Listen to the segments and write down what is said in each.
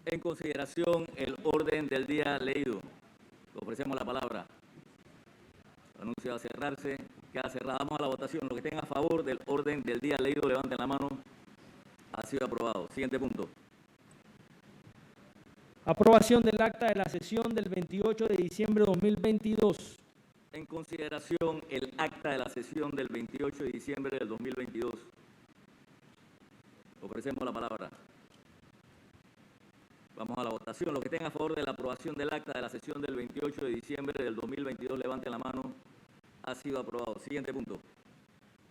En consideración el orden del día leído. Ofrecemos la palabra. El anuncio va a cerrarse. Queda cerrada. Vamos a la votación. Los que estén a favor del orden del día leído, levanten la mano. Ha sido aprobado. Siguiente punto. Aprobación del acta de la sesión del 28 de diciembre de 2022. En consideración el acta de la sesión del 28 de diciembre del 2022. Ofrecemos la palabra. Vamos a la votación. Los que estén a favor de la aprobación del acta de la sesión del 28 de diciembre del 2022, levanten la mano. Ha sido aprobado. Siguiente punto.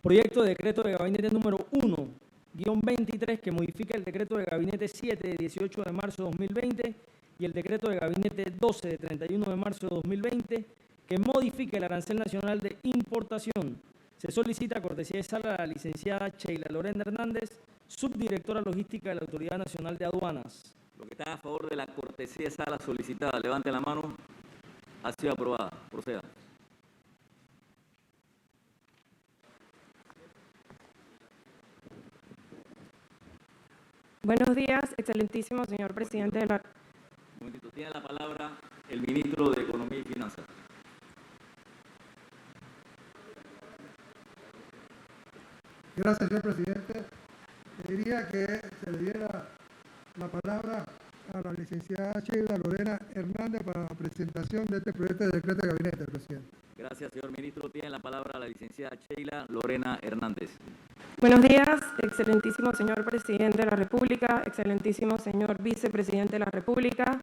Proyecto de decreto de gabinete número 1-23 que modifica el decreto de gabinete 7 de 18 de marzo de 2020 y el decreto de gabinete 12 de 31 de marzo de 2020 que modifica el arancel nacional de importación. Se solicita cortesía de sala a la licenciada Sheila Lorena Hernández, subdirectora logística de la Autoridad Nacional de Aduanas. Los que están a favor de la cortesía de sala solicitada, levanten la mano. Ha sido aprobada. Proceda. Buenos días, excelentísimo señor presidente de la... Un momentito. Tiene la palabra el ministro de Economía y Finanzas. Gracias, señor presidente. Pediría que se le diera la palabra a la licenciada Sheila Lorena Hernández para la presentación de este proyecto de decreto de gabinete, presidente. Gracias, señor ministro. Tiene la palabra la licenciada Sheila Lorena Hernández. Buenos días, excelentísimo señor presidente de la República, excelentísimo señor vicepresidente de la República,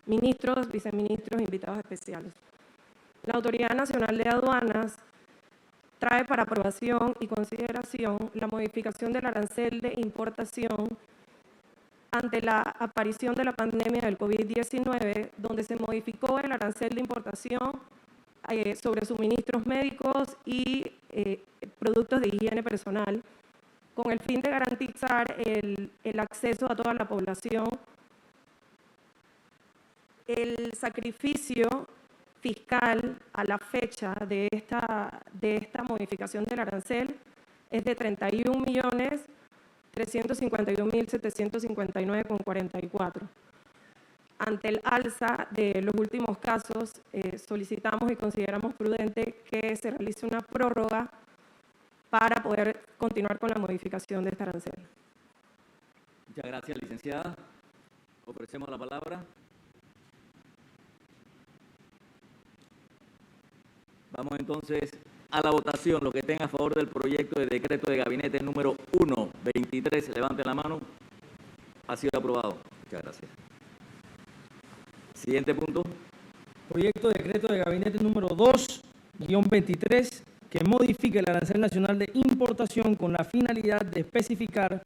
ministros, viceministros, invitados especiales. La Autoridad Nacional de Aduanas trae para aprobación y consideración la modificación del arancel de importación ante la aparición de la pandemia del COVID-19, donde se modificó el arancel de importación sobre suministros médicos y productos de higiene personal, con el fin de garantizar el acceso a toda la población. El sacrificio fiscal a la fecha de esta modificación del arancel es de 31.351.759,44. Ante el alza de los últimos casos, solicitamos y consideramos prudente que se realice una prórroga para poder continuar con la modificación de este arancel. Muchas gracias, licenciada. Ofrecemos la palabra. Vamos entonces a la votación. Los que estén a favor del proyecto de decreto de gabinete número 1-23, levanten la mano. Ha sido aprobado. Muchas gracias. Siguiente punto. Proyecto de decreto de gabinete número 2-23 que modifica el arancel nacional de importación con la finalidad de especificar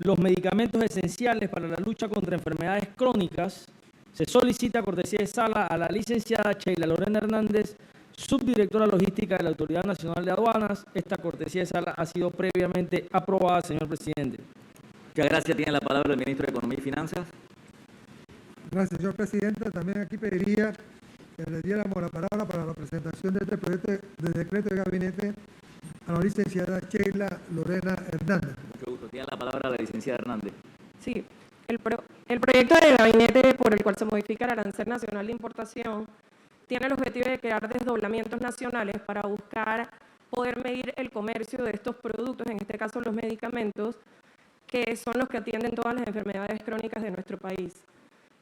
los medicamentos esenciales para la lucha contra enfermedades crónicas. Se solicita cortesía de sala a la licenciada Sheila Lorena Hernández, subdirectora logística de la Autoridad Nacional de Aduanas. Esta cortesía de sala ha sido previamente aprobada, señor presidente. Muchas gracias. Tiene la palabra el ministro de Economía y Finanzas. Gracias, señor presidente. También aquí pediría que le diéramos la palabra para la presentación de este proyecto de decreto de gabinete a la licenciada Sheila Lorena Hernández. Mucho gusto. Tiene la palabra la licenciada Hernández. Sí, el proyecto de gabinete por el cual se modifica el arancel nacional de importación tiene el objetivo de crear desdoblamientos nacionales para buscar poder medir el comercio de estos productos, en este caso los medicamentos, que son los que atienden todas las enfermedades crónicas de nuestro país.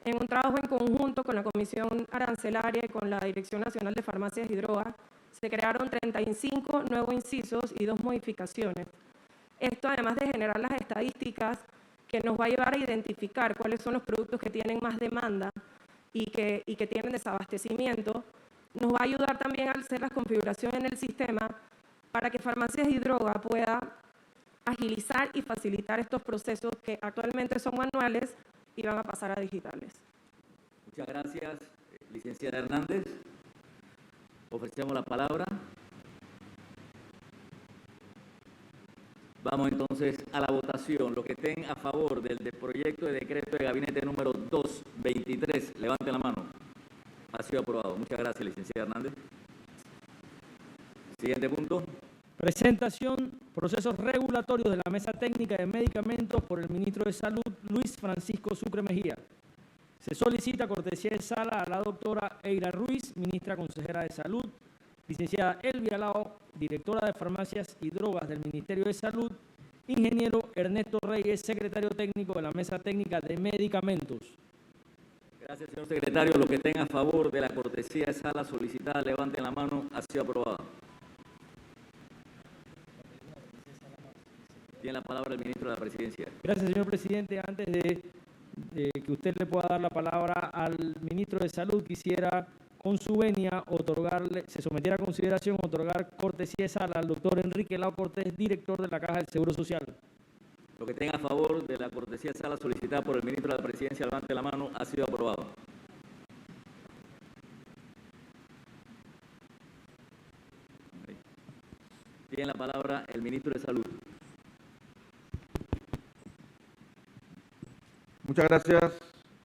En un trabajo en conjunto con la Comisión Arancelaria y con la Dirección Nacional de Farmacias y Drogas, se crearon 35 nuevos incisos y 2 modificaciones. Esto, además de generar las estadísticas que nos va a llevar a identificar cuáles son los productos que tienen más demanda y que tienen desabastecimiento, nos va a ayudar también a hacer las configuraciones en el sistema para que Farmacias y Drogas pueda agilizar y facilitar estos procesos que actualmente son manuales y van a pasar a digitales. Muchas gracias, licenciada Hernández. Ofrecemos la palabra. Vamos entonces a la votación. Los que estén a favor del proyecto de decreto de gabinete número 2-23, levanten la mano. Ha sido aprobado. Muchas gracias, licenciada Hernández. Siguiente punto. Presentación, procesos regulatorios de la Mesa Técnica de Medicamentos por el ministro de Salud, Luis Francisco Sucre Mejía. Se solicita cortesía de sala a la doctora Eira Ruiz, ministra consejera de Salud, licenciada Elvia Lao, directora de Farmacias y Drogas del Ministerio de Salud, ingeniero Ernesto Reyes, secretario técnico de la Mesa Técnica de Medicamentos. Gracias, señor secretario. Los que estén a favor de la cortesía de sala solicitada, levanten la mano. Ha sido aprobada. Tiene la palabra el ministro de la Presidencia. Gracias, señor presidente. Antes de que usted le pueda dar la palabra al ministro de Salud, quisiera con su venia se sometiera a consideración otorgar cortesía de sala al doctor Enrique Lao Cortés, director de la Caja del Seguro Social. Los que estén a favor de la cortesía de sala solicitada por el ministro de la Presidencia, levante la mano. Ha sido aprobado. Tiene la palabra el ministro de Salud. Muchas gracias,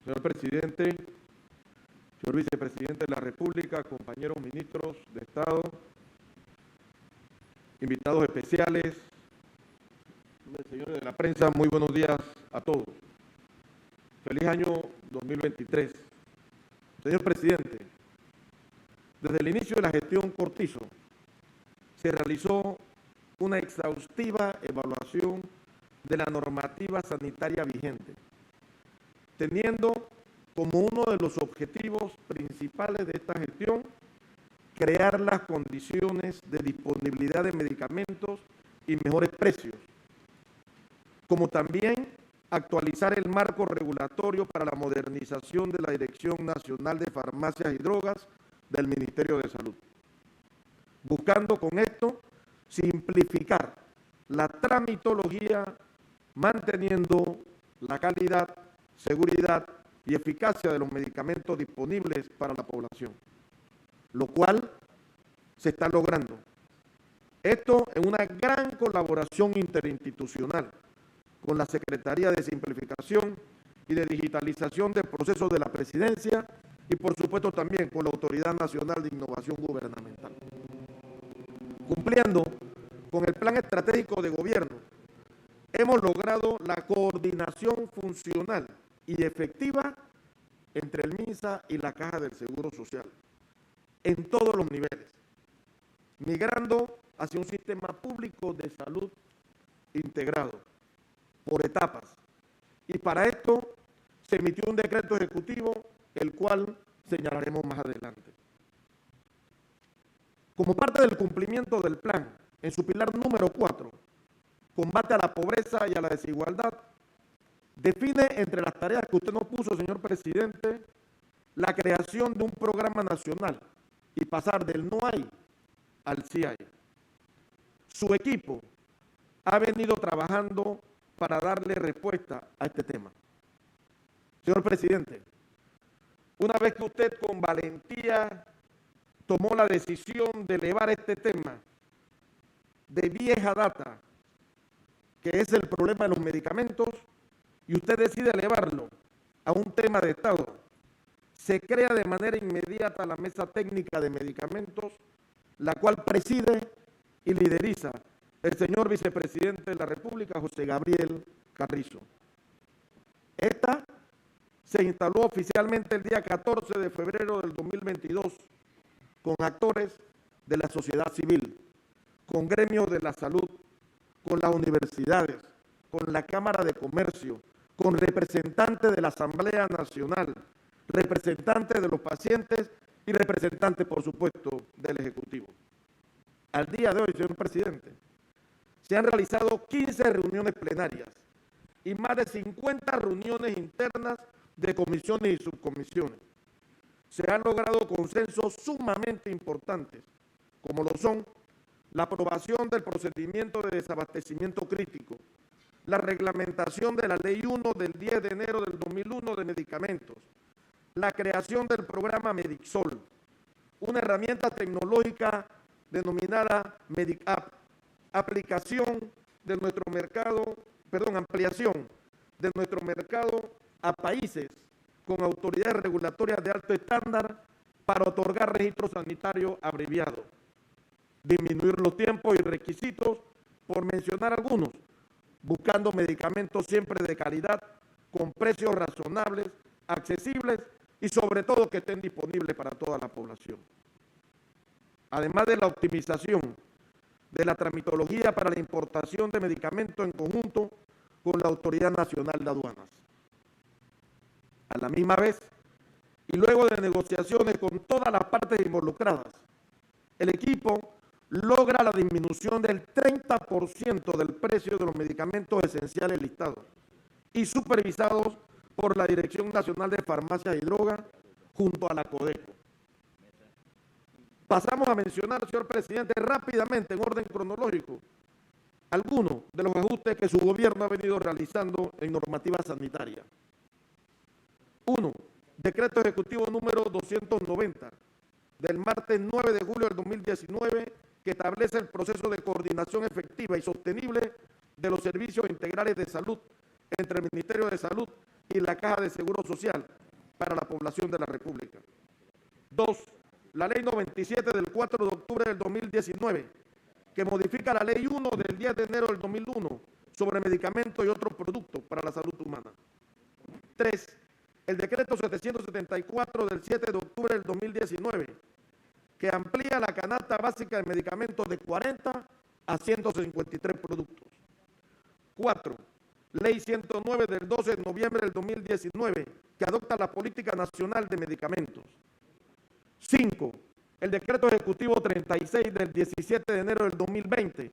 señor presidente, señor vicepresidente de la República, compañeros ministros de Estado, invitados especiales, señores de la prensa, muy buenos días a todos. Feliz año 2023. Señor presidente, desde el inicio de la gestión Cortizo se realizó una exhaustiva evaluación de la normativa sanitaria vigente, teniendo como uno de los objetivos principales de esta gestión crear las condiciones de disponibilidad de medicamentos y mejores precios, como también actualizar el marco regulatorio para la modernización de la Dirección Nacional de Farmacias y Drogas del Ministerio de Salud, buscando con esto simplificar la tramitología, manteniendo la calidad, seguridad y eficacia de los medicamentos disponibles para la población, lo cual se está logrando. Esto en una gran colaboración interinstitucional con la Secretaría de Simplificación y de Digitalización del Proceso de la Presidencia y por supuesto también con la Autoridad Nacional de Innovación Gubernamental. Cumpliendo con el Plan Estratégico de Gobierno, hemos logrado la coordinación funcional y efectiva entre el MINSA y la Caja del Seguro Social, en todos los niveles, migrando hacia un sistema público de salud integrado, por etapas. Y para esto se emitió un decreto ejecutivo, el cual señalaremos más adelante. Como parte del cumplimiento del plan, en su pilar número 4, combate a la pobreza y a la desigualdad, define entre las tareas que usted nos puso, señor presidente, la creación de un programa nacional y pasar del no hay al sí hay. Su equipo ha venido trabajando para darle respuesta a este tema. Señor presidente, una vez que usted con valentía tomó la decisión de elevar este tema de vieja data, que es el problema de los medicamentos, y usted decide elevarlo a un tema de Estado, se crea de manera inmediata la Mesa Técnica de Medicamentos, la cual preside y lideriza el señor vicepresidente de la República, José Gabriel Carrizo. Esta se instaló oficialmente el día 14 de febrero del 2022 con actores de la sociedad civil, con gremios de la salud, con las universidades, con la Cámara de Comercio, con representantes de la Asamblea Nacional, representantes de los pacientes y representantes, por supuesto, del Ejecutivo. Al día de hoy, señor presidente, se han realizado 15 reuniones plenarias y más de 50 reuniones internas de comisiones y subcomisiones. Se han logrado consensos sumamente importantes, como lo son la aprobación del procedimiento de desabastecimiento crítico, la reglamentación de la Ley 1 del 10 de enero del 2001 de medicamentos, la creación del programa MedicSol, una herramienta tecnológica denominada MedicApp, ampliación de nuestro mercado a países con autoridades regulatorias de alto estándar para otorgar registro sanitario abreviado, disminuir los tiempos y requisitos, por mencionar algunos, buscando medicamentos siempre de calidad, con precios razonables, accesibles y sobre todo que estén disponibles para toda la población. Además de la optimización de la tramitología para la importación de medicamentos en conjunto con la Autoridad Nacional de Aduanas. A la misma vez, y luego de negociaciones con todas las partes involucradas, el equipo logra la disminución del 30% del precio de los medicamentos esenciales listados y supervisados por la Dirección Nacional de Farmacias y Drogas junto a la Codeco. Pasamos a mencionar, señor presidente, rápidamente, en orden cronológico, algunos de los ajustes que su gobierno ha venido realizando en normativa sanitaria. 1. Decreto Ejecutivo número 290, del martes 9 de julio del 2019, que establece el proceso de coordinación efectiva y sostenible de los servicios integrales de salud entre el Ministerio de Salud y la Caja de Seguro Social para la población de la República. 2. La Ley 97 del 4 de octubre del 2019, que modifica la Ley 1 del 10 de enero del 2001 sobre medicamentos y otros productos para la salud humana. 3. El decreto 774 del 7 de octubre del 2019, que amplía la canasta básica de medicamentos de 40 a 153 productos. 4. Ley 109 del 12 de noviembre del 2019, que adopta la Política Nacional de Medicamentos. 5. El decreto ejecutivo 36 del 17 de enero del 2020,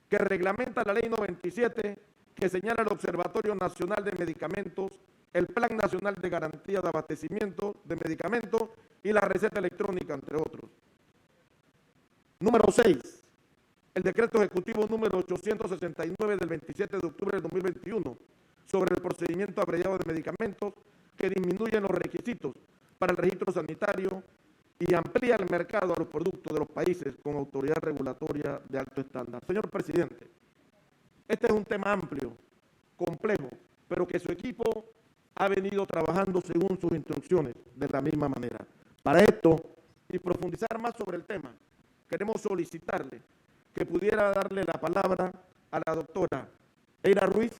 que reglamenta la Ley 97, que señala el Observatorio Nacional de Medicamentos, el Plan Nacional de Garantía de Abastecimiento de Medicamentos y la receta electrónica, entre otros. Número 6. El decreto ejecutivo número 869 del 27 de octubre del 2021 sobre el procedimiento abreviado de medicamentos, que disminuye los requisitos para el registro sanitario y amplía el mercado a los productos de los países con autoridad regulatoria de alto estándar. Señor presidente, este es un tema amplio, complejo, pero que su equipo ha venido trabajando según sus instrucciones de la misma manera. Para esto, y profundizar más sobre el tema, queremos solicitarle que pudiera darle la palabra a la doctora Eira Ruiz,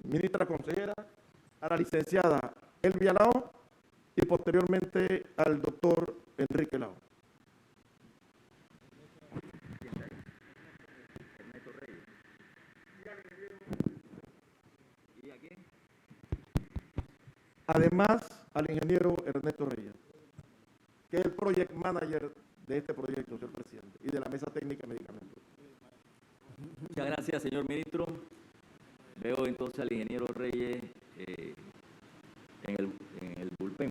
ministra consejera, a la licenciada Elvia Lao y posteriormente al doctor Enrique Lao. Además, al ingeniero Ernesto Reyes, que es el project manager de este proyecto, señor presidente, y de la mesa técnica de medicamentos. Muchas gracias, señor ministro. Veo entonces al ingeniero Reyes en el bullpen.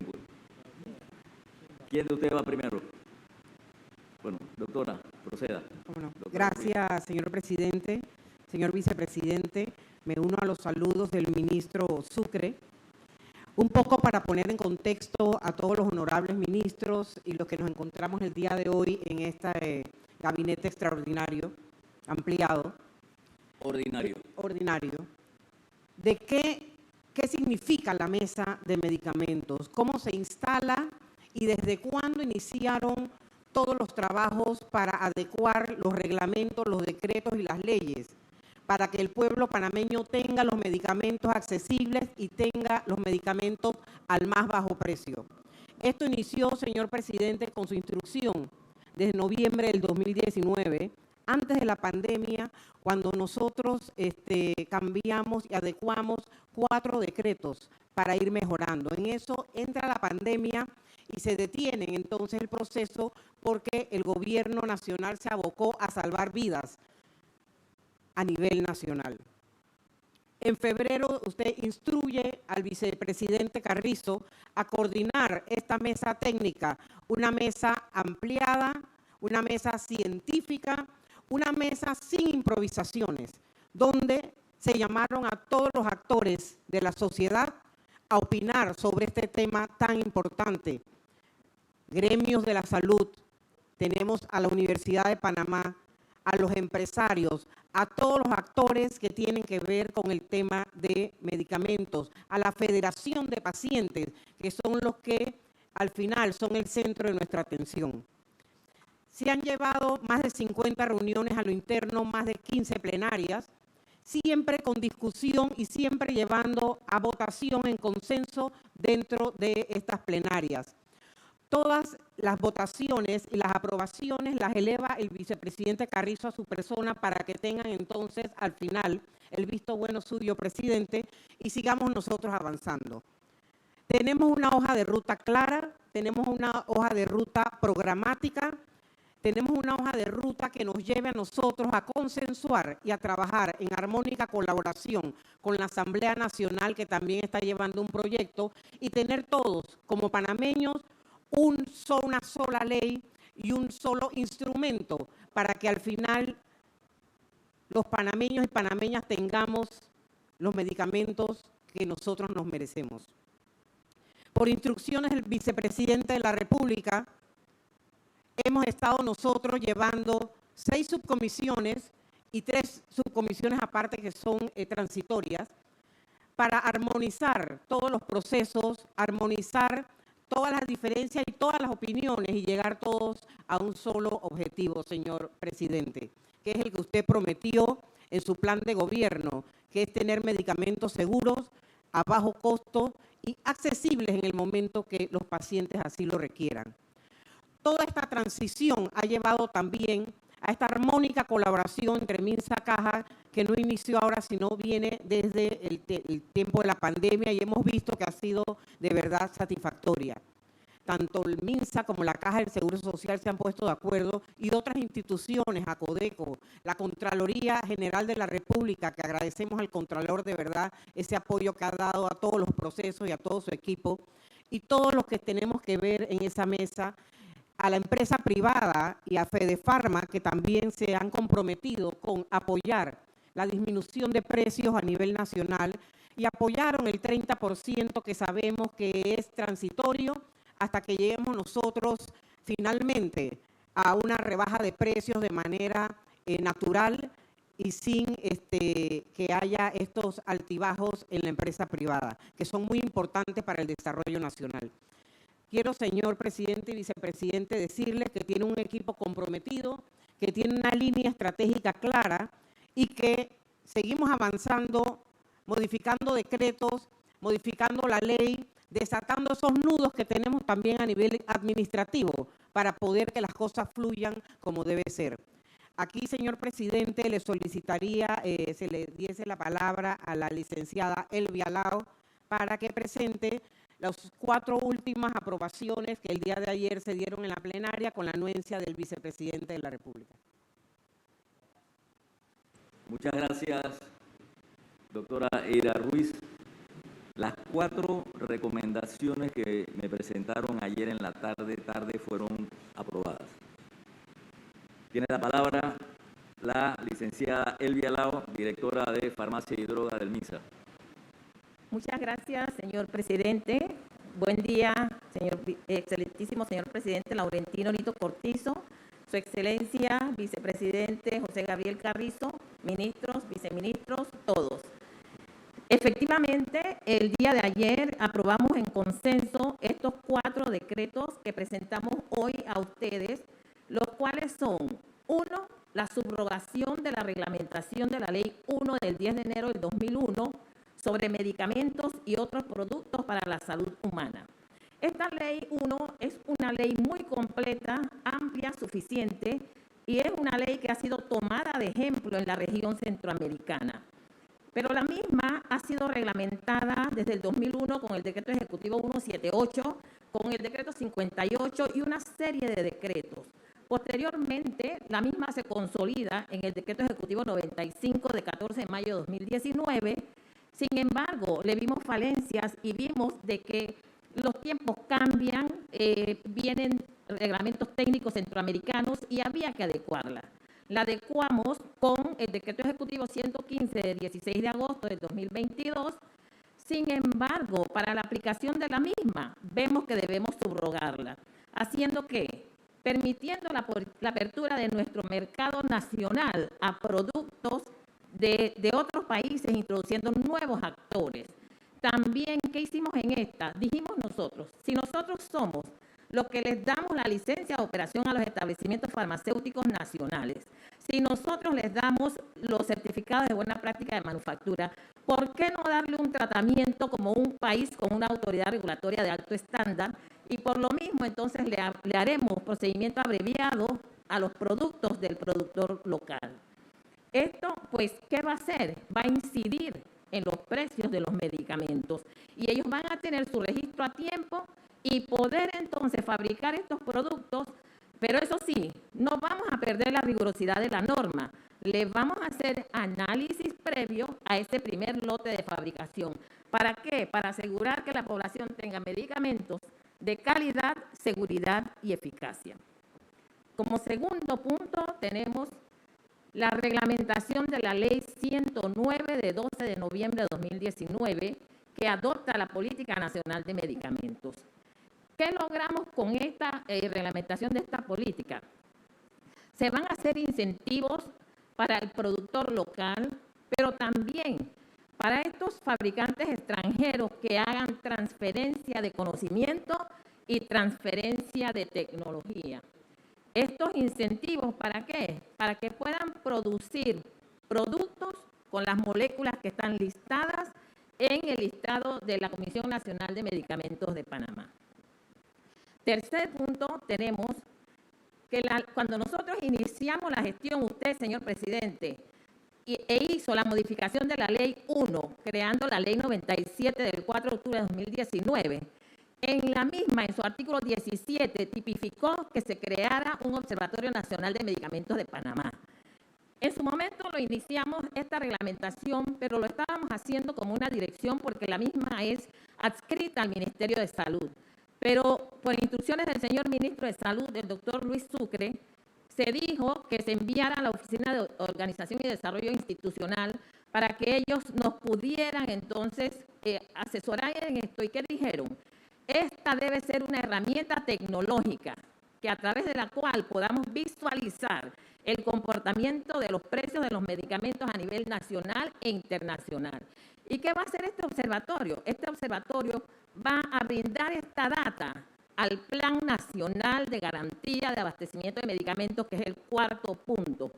¿Quién de ustedes va primero? Bueno, doctora, proceda. Bueno, Doctora gracias, señor presidente. Señor vicepresidente, me uno a los saludos del ministro Sucre. Un poco para poner en contexto a todos los honorables ministros y los que nos encontramos el día de hoy en este gabinete extraordinario, ampliado. Ordinario. ¿De qué significa la mesa de medicamentos? ¿Cómo se instala y desde cuándo iniciaron todos los trabajos para adecuar los reglamentos, los decretos y las leyes, para que el pueblo panameño tenga los medicamentos accesibles y tenga los medicamentos al más bajo precio? Esto inició, señor presidente, con su instrucción desde noviembre del 2019, antes de la pandemia, cuando nosotros cambiamos y adecuamos 4 decretos para ir mejorando. En eso entra la pandemia y se detiene entonces el proceso porque el gobierno nacional se abocó a salvar vidas a nivel nacional. En febrero usted instruye al vicepresidente Carrizo a coordinar esta mesa técnica, una mesa ampliada, una mesa científica, una mesa sin improvisaciones, donde se llamaron a todos los actores de la sociedad a opinar sobre este tema tan importante. Gremios de la salud, tenemos a la Universidad de Panamá, a los empresarios, a todos los actores que tienen que ver con el tema de medicamentos, a la Federación de Pacientes, que son los que al final son el centro de nuestra atención. Se han llevado más de 50 reuniones a lo interno, más de 15 plenarias. siempre con discusión y siempre llevando a votación en consenso dentro de estas plenarias. Todas las votaciones y las aprobaciones las eleva el vicepresidente Carrizo a su persona para que tengan entonces al final el visto bueno suyo, presidente, y sigamos nosotros avanzando. Tenemos una hoja de ruta clara, tenemos una hoja de ruta programática, tenemos una hoja de ruta que nos lleve a nosotros a consensuar y a trabajar en armónica colaboración con la Asamblea Nacional, que también está llevando un proyecto, y tener todos como panameños una sola ley y un solo instrumento para que al final los panameños y panameñas tengamos los medicamentos que nosotros nos merecemos. Por instrucciones del vicepresidente de la República, hemos estado nosotros llevando 6 subcomisiones y 3 subcomisiones aparte que son transitorias para armonizar todos los procesos, armonizar todas las diferencias y todas las opiniones y llegar todos a un solo objetivo, señor presidente, que es el que usted prometió en su plan de gobierno, que es tener medicamentos seguros, a bajo costo y accesibles en el momento que los pacientes así lo requieran. Toda esta transición ha llevado también a esta armónica colaboración entre Minsa Caja, que no inició ahora, sino viene desde el tiempo de la pandemia y hemos visto que ha sido de verdad satisfactoria. Tanto el Minsa como la Caja del Seguro Social se han puesto de acuerdo y otras instituciones, ACODECO, la Contraloría General de la República, que agradecemos al Contralor de verdad ese apoyo que ha dado a todos los procesos y a todo su equipo, y todos los que tenemos que ver en esa mesa, a la empresa privada y a Fedefarma, que también se han comprometido con apoyar la disminución de precios a nivel nacional y apoyaron el 30% que sabemos que es transitorio hasta que lleguemos nosotros finalmente a una rebaja de precios de manera natural y sin que haya estos altibajos en la empresa privada, que son muy importantes para el desarrollo nacional. Quiero, señor presidente y vicepresidente, decirles que tiene un equipo comprometido, que tiene una línea estratégica clara y que seguimos avanzando, modificando decretos, modificando la ley, desatando esos nudos que tenemos también a nivel administrativo para poder que las cosas fluyan como debe ser. Aquí, señor presidente, le solicitaría, se le diese la palabra a la licenciada Elvia Lao para que presente las 4 últimas aprobaciones que el día de ayer se dieron en la plenaria con la anuencia del vicepresidente de la República. Muchas gracias, doctora Eira Ruiz. Las 4 recomendaciones que me presentaron ayer en la tarde fueron aprobadas. Tiene la palabra la licenciada Elvia Lao, directora de Farmacia y Droga del MINSA. Muchas gracias, señor presidente. Buen día, excelentísimo señor presidente Laurentino Nito Cortizo, su excelencia, vicepresidente José Gabriel Carrizo, ministros, viceministros, todos. Efectivamente, el día de ayer aprobamos en consenso estos 4 decretos que presentamos hoy a ustedes, los cuales son: 1, la subrogación de la reglamentación de la Ley 1 del 10 de enero del 2001 sobre medicamentos y otros productos para la salud humana. Esta Ley 1 es una ley muy completa, amplia, suficiente, y es una ley que ha sido tomada de ejemplo en la región centroamericana. Pero la misma ha sido reglamentada desde el 2001 con el Decreto Ejecutivo 178, con el Decreto 58 y una serie de decretos. Posteriormente, la misma se consolida en el Decreto Ejecutivo 95 de 14 de mayo de 2019. Sin embargo, le vimos falencias y vimos de que los tiempos cambian, vienen reglamentos técnicos centroamericanos y había que adecuarla. La adecuamos con el Decreto Ejecutivo 115 de 16 de agosto del 2022. Sin embargo, para la aplicación de la misma, vemos que debemos subrogarla, haciendo que, permitiendo la apertura de nuestro mercado nacional a productos de otros países, introduciendo nuevos actores. También, ¿qué hicimos en esta? Dijimos nosotros, si nosotros somos los que les damos la licencia de operación a los establecimientos farmacéuticos nacionales, Si nosotros les damos los certificados de buena práctica de manufactura, ¿por qué no darle un tratamiento como un país con una autoridad regulatoria de alto estándar? Y por lo mismo, entonces, le haremos procedimiento abreviado a los productos del productor local. Esto, pues, ¿qué va a hacer? Va a incidir en los precios de los medicamentos y ellos van a tener su registro a tiempo y poder entonces fabricar estos productos. Pero eso sí, no vamos a perder la rigurosidad de la norma. Le vamos a hacer análisis previo a ese primer lote de fabricación. ¿Para qué? Para asegurar que la población tenga medicamentos de calidad, seguridad y eficacia. Como segundo punto tenemos la reglamentación de la Ley 109 de 12 de noviembre de 2019 que adopta la Política Nacional de Medicamentos. ¿Qué logramos con esta reglamentación de esta política? Se van a hacer incentivos para el productor local, pero también para estos fabricantes extranjeros que hagan transferencia de conocimiento y transferencia de tecnología. Estos incentivos, ¿para qué? Para que puedan producir productos con las moléculas que están listadas en el listado de la Comisión Nacional de Medicamentos de Panamá. Tercer punto, tenemos que cuando nosotros iniciamos la gestión, usted, señor presidente, hizo la modificación de la Ley 1, creando la Ley 97 del 4 de octubre de 2019, en la misma, en su artículo 17, tipificó que se creara un Observatorio Nacional de Medicamentos de Panamá. En su momento lo iniciamos esta reglamentación, pero lo estábamos haciendo como una dirección porque la misma es adscrita al Ministerio de Salud. Pero por instrucciones del señor Ministro de Salud, del doctor Luis Sucre, se dijo que se enviara a la Oficina de Organización y Desarrollo Institucional para que ellos nos pudieran entonces asesorar en esto. ¿Y qué dijeron? Esta debe ser una herramienta tecnológica que a través de la cual podamos visualizar el comportamiento de los precios de los medicamentos a nivel nacional e internacional. ¿Y qué va a hacer este observatorio? Este observatorio va a brindar esta data al Plan Nacional de Garantía de Abastecimiento de Medicamentos, que es el cuarto punto.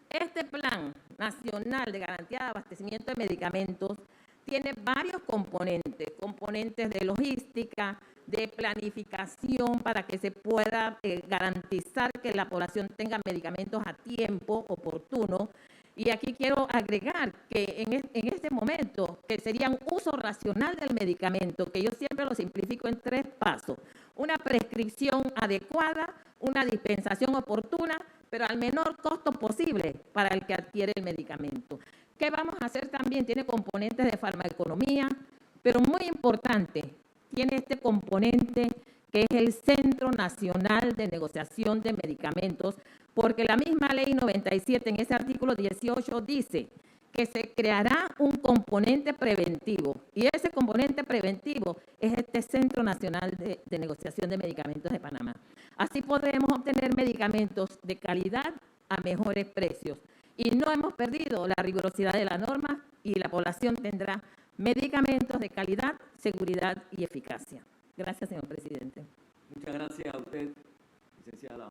Este Plan Nacional de Garantía de Abastecimiento de Medicamentos tiene varios componentes, componentes de logística, de planificación para que se pueda garantizar que la población tenga medicamentos a tiempo oportuno. Y aquí quiero agregar que en este momento, que sería un uso racional del medicamento, que yo siempre lo simplifico en 3 pasos. Una prescripción adecuada, una dispensación oportuna, pero al menor costo posible para el que adquiere el medicamento. ¿Qué vamos a hacer también? Tiene componentes de farmacoeconomía, pero muy importante, tiene este componente que es el Centro Nacional de Negociación de Medicamentos, porque la misma Ley 97 en ese artículo 18 dice que se creará un componente preventivo, y ese componente preventivo es este Centro Nacional de Negociación de Medicamentos de Panamá. Así podremos obtener medicamentos de calidad a mejores precios. Y no hemos perdido la rigurosidad de la norma y la población tendrá medicamentos de calidad, seguridad y eficacia. Gracias, señor presidente. Muchas gracias a usted, licenciada.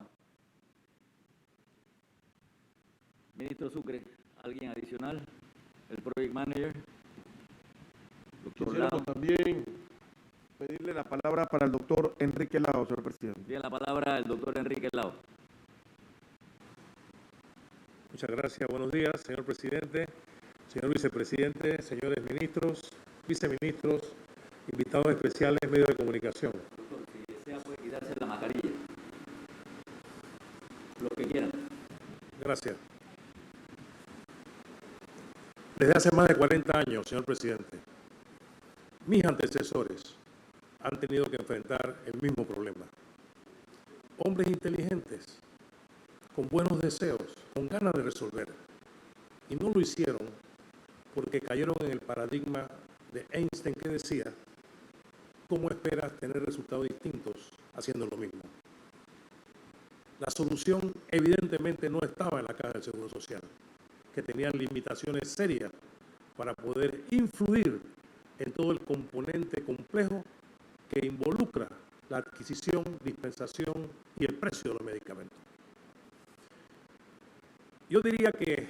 Ministro Sucre, ¿alguien adicional? El Project Manager. Doctor Quisiéramos Lao. también pedirle la palabra para el doctor Enrique Lao, señor presidente. Tiene la palabra el doctor Enrique Lao. Muchas gracias. Buenos días, señor presidente, señor vicepresidente, señores ministros, viceministros, invitados especiales, medios de comunicación. Doctor, si desea puede quitarse la mascarilla. Lo que quieran. Gracias. Desde hace más de 40 años, señor presidente, mis antecesores han tenido que enfrentar el mismo problema. Hombres inteligentes, con buenos deseos, con ganas de resolver. Y no lo hicieron porque cayeron en el paradigma de Einstein que decía, ¿cómo esperas tener resultados distintos haciendo lo mismo? La solución evidentemente no estaba en la Caja del Seguro Social, que tenía limitaciones serias para poder influir en todo el componente complejo que involucra la adquisición, dispensación y el precio de los medicamentos. Yo diría que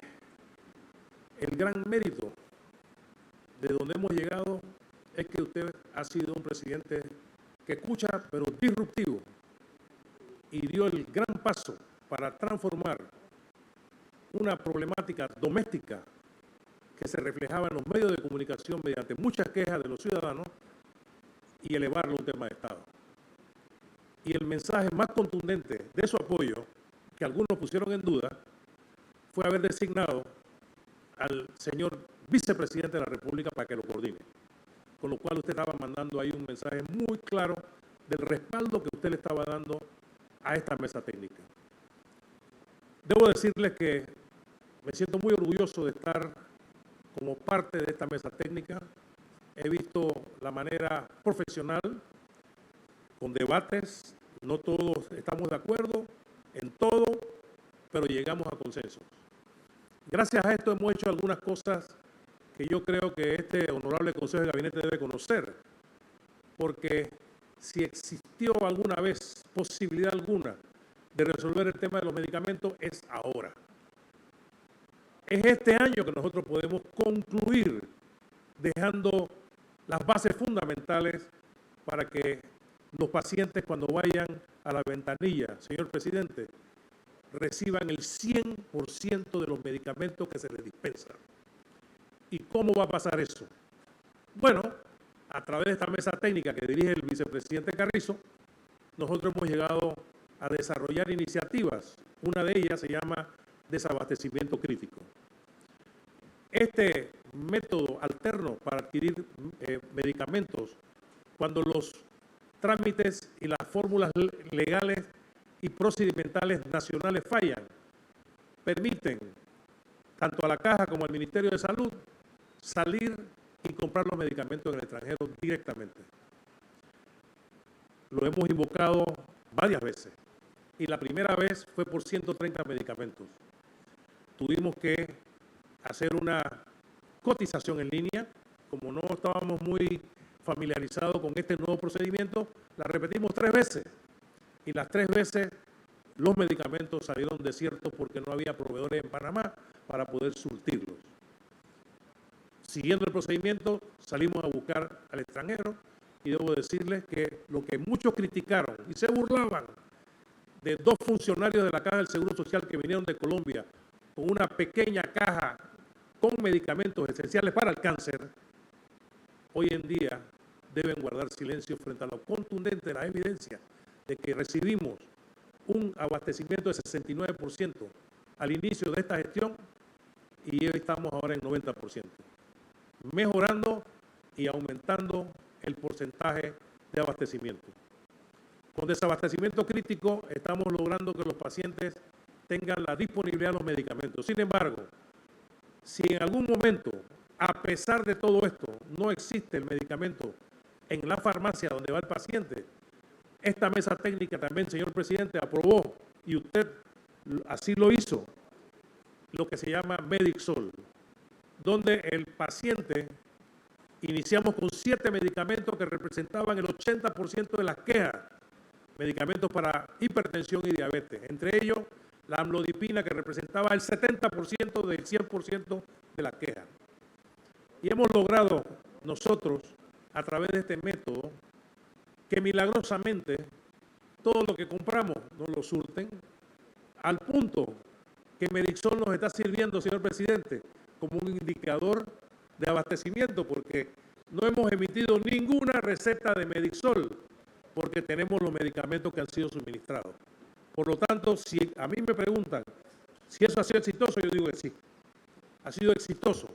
el gran mérito de donde hemos llegado es que usted ha sido un presidente que escucha, pero disruptivo, y dio el gran paso para transformar una problemática doméstica que se reflejaba en los medios de comunicación mediante muchas quejas de los ciudadanos y elevarlo a un tema de Estado. Y el mensaje más contundente de su apoyo, que algunos pusieron en duda, fue haber designado al señor vicepresidente de la República para que lo coordine. Con lo cual usted estaba mandando ahí un mensaje muy claro del respaldo que usted le estaba dando a esta mesa técnica. Debo decirles que me siento muy orgulloso de estar como parte de esta mesa técnica. He visto la manera profesional, con debates, no todos estamos de acuerdo en todo, pero llegamos a consensos. Gracias a esto hemos hecho algunas cosas que yo creo que este honorable Consejo de Gabinete debe conocer, porque si existió alguna vez posibilidad alguna de resolver el tema de los medicamentos, es ahora. Es este año que nosotros podemos concluir dejando las bases fundamentales para que los pacientes, cuando vayan a la ventanilla, señor presidente, reciban el 100% de los medicamentos que se les dispensan. ¿Y cómo va a pasar eso? Bueno, a través de esta mesa técnica que dirige el vicepresidente Carrizo, nosotros hemos llegado a desarrollar iniciativas. Una de ellas se llama desabastecimiento crítico. Este método alterno para adquirir medicamentos, cuando los trámites y las fórmulas legales y procedimentales nacionales fallan, permiten tanto a la Caja como al Ministerio de Salud salir y comprar los medicamentos en el extranjero directamente. Lo hemos invocado varias veces y la primera vez fue por 130 medicamentos. Tuvimos que hacer una cotización en línea. Como no estábamos muy familiarizados con este nuevo procedimiento, la repetimos 3 veces y las 3 veces los medicamentos salieron desiertos porque no había proveedores en Panamá para poder surtirlos. Siguiendo el procedimiento, salimos a buscar al extranjero y debo decirles que lo que muchos criticaron y se burlaban de 2 funcionarios de la Caja del Seguro Social que vinieron de Colombia con una pequeña caja con medicamentos esenciales para el cáncer, hoy en día deben guardar silencio frente a lo contundente de la evidencia de que recibimos un abastecimiento de 69% al inicio de esta gestión y hoy estamos ahora en 90%, mejorando y aumentando el porcentaje de abastecimiento. Con desabastecimiento crítico estamos logrando que los pacientes tengan la disponibilidad de los medicamentos. Sin embargo, si en algún momento, a pesar de todo esto, no existe el medicamento en la farmacia donde va el paciente, esta mesa técnica también, señor presidente, aprobó, y usted así lo hizo, lo que se llama Medixol, donde el paciente, iniciamos con 7 medicamentos que representaban el 80% de las quejas, medicamentos para hipertensión y diabetes, entre ellos la amlodipina, que representaba el 70% del 100% de las quejas. Y hemos logrado nosotros, a través de este método, que milagrosamente todo lo que compramos nos lo surten, al punto que Medixol nos está sirviendo, señor presidente, como un indicador de abastecimiento, porque no hemos emitido ninguna receta de Medixol, porque tenemos los medicamentos que han sido suministrados. Por lo tanto, si a mí me preguntan si eso ha sido exitoso, yo digo que sí, ha sido exitoso,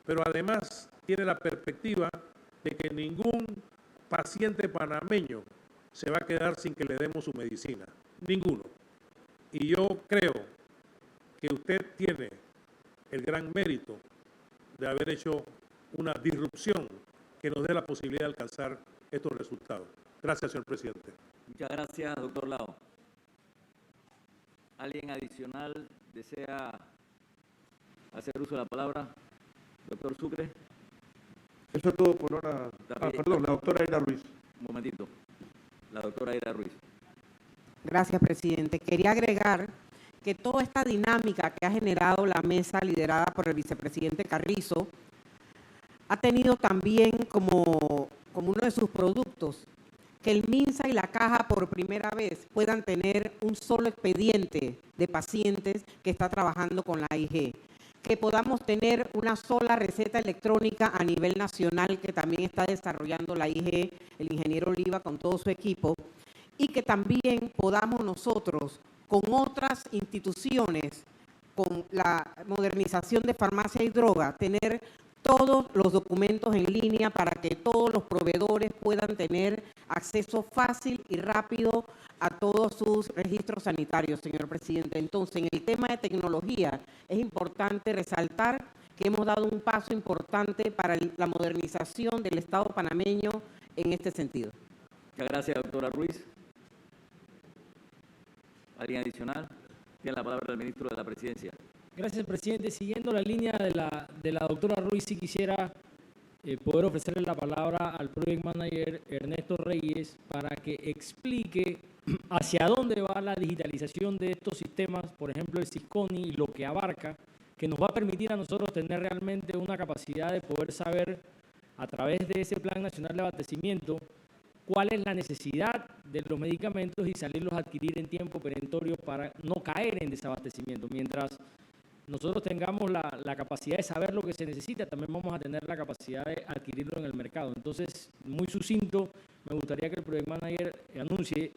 pero además tiene la perspectiva de que ningún paciente panameño se va a quedar sin que le demos su medicina, ninguno. Y yo creo que usted tiene el gran mérito de haber hecho una disrupción que nos dé la posibilidad de alcanzar estos resultados. Gracias, señor presidente. Muchas gracias, doctor Lao. ¿Alguien adicional desea hacer uso de la palabra? Doctor Sucre. Eso es todo por ahora. Perdón, la doctora Ira Ruiz. Un momentito. La doctora Ira Ruiz. Gracias, presidente. Quería agregar que toda esta dinámica que ha generado la mesa liderada por el vicepresidente Carrizo ha tenido también como uno de sus productos que el MINSA y la Caja por primera vez puedan tener un solo expediente de pacientes que está trabajando con la AIG, que podamos tener una sola receta electrónica a nivel nacional que también está desarrollando la AIG, el ingeniero Oliva con todo su equipo, y que también podamos nosotros con otras instituciones, con la modernización de farmacia y droga, tener todos los documentos en línea para que todos los proveedores puedan tener acceso fácil y rápido a todos sus registros sanitarios, señor presidente. Entonces, en el tema de tecnología, es importante resaltar que hemos dado un paso importante para la modernización del Estado panameño en este sentido. Muchas gracias, doctora Ruiz. ¿Alguien adicional? Tiene la palabra el ministro de la Presidencia. Gracias, presidente. Siguiendo la línea de la doctora Ruiz, si quisiera poder ofrecerle la palabra al Project Manager Ernesto Reyes para que explique hacia dónde va la digitalización de estos sistemas, por ejemplo el Sisconi y lo que abarca, que nos va a permitir a nosotros tener realmente una capacidad de poder saber a través de ese Plan Nacional de Abastecimiento cuál es la necesidad de los medicamentos y salirlos a adquirir en tiempo perentorio para no caer en desabastecimiento. Mientras nosotros tengamos la capacidad de saber lo que se necesita, también vamos a tener la capacidad de adquirirlo en el mercado. Entonces, muy sucinto, me gustaría que el Project Manager anuncie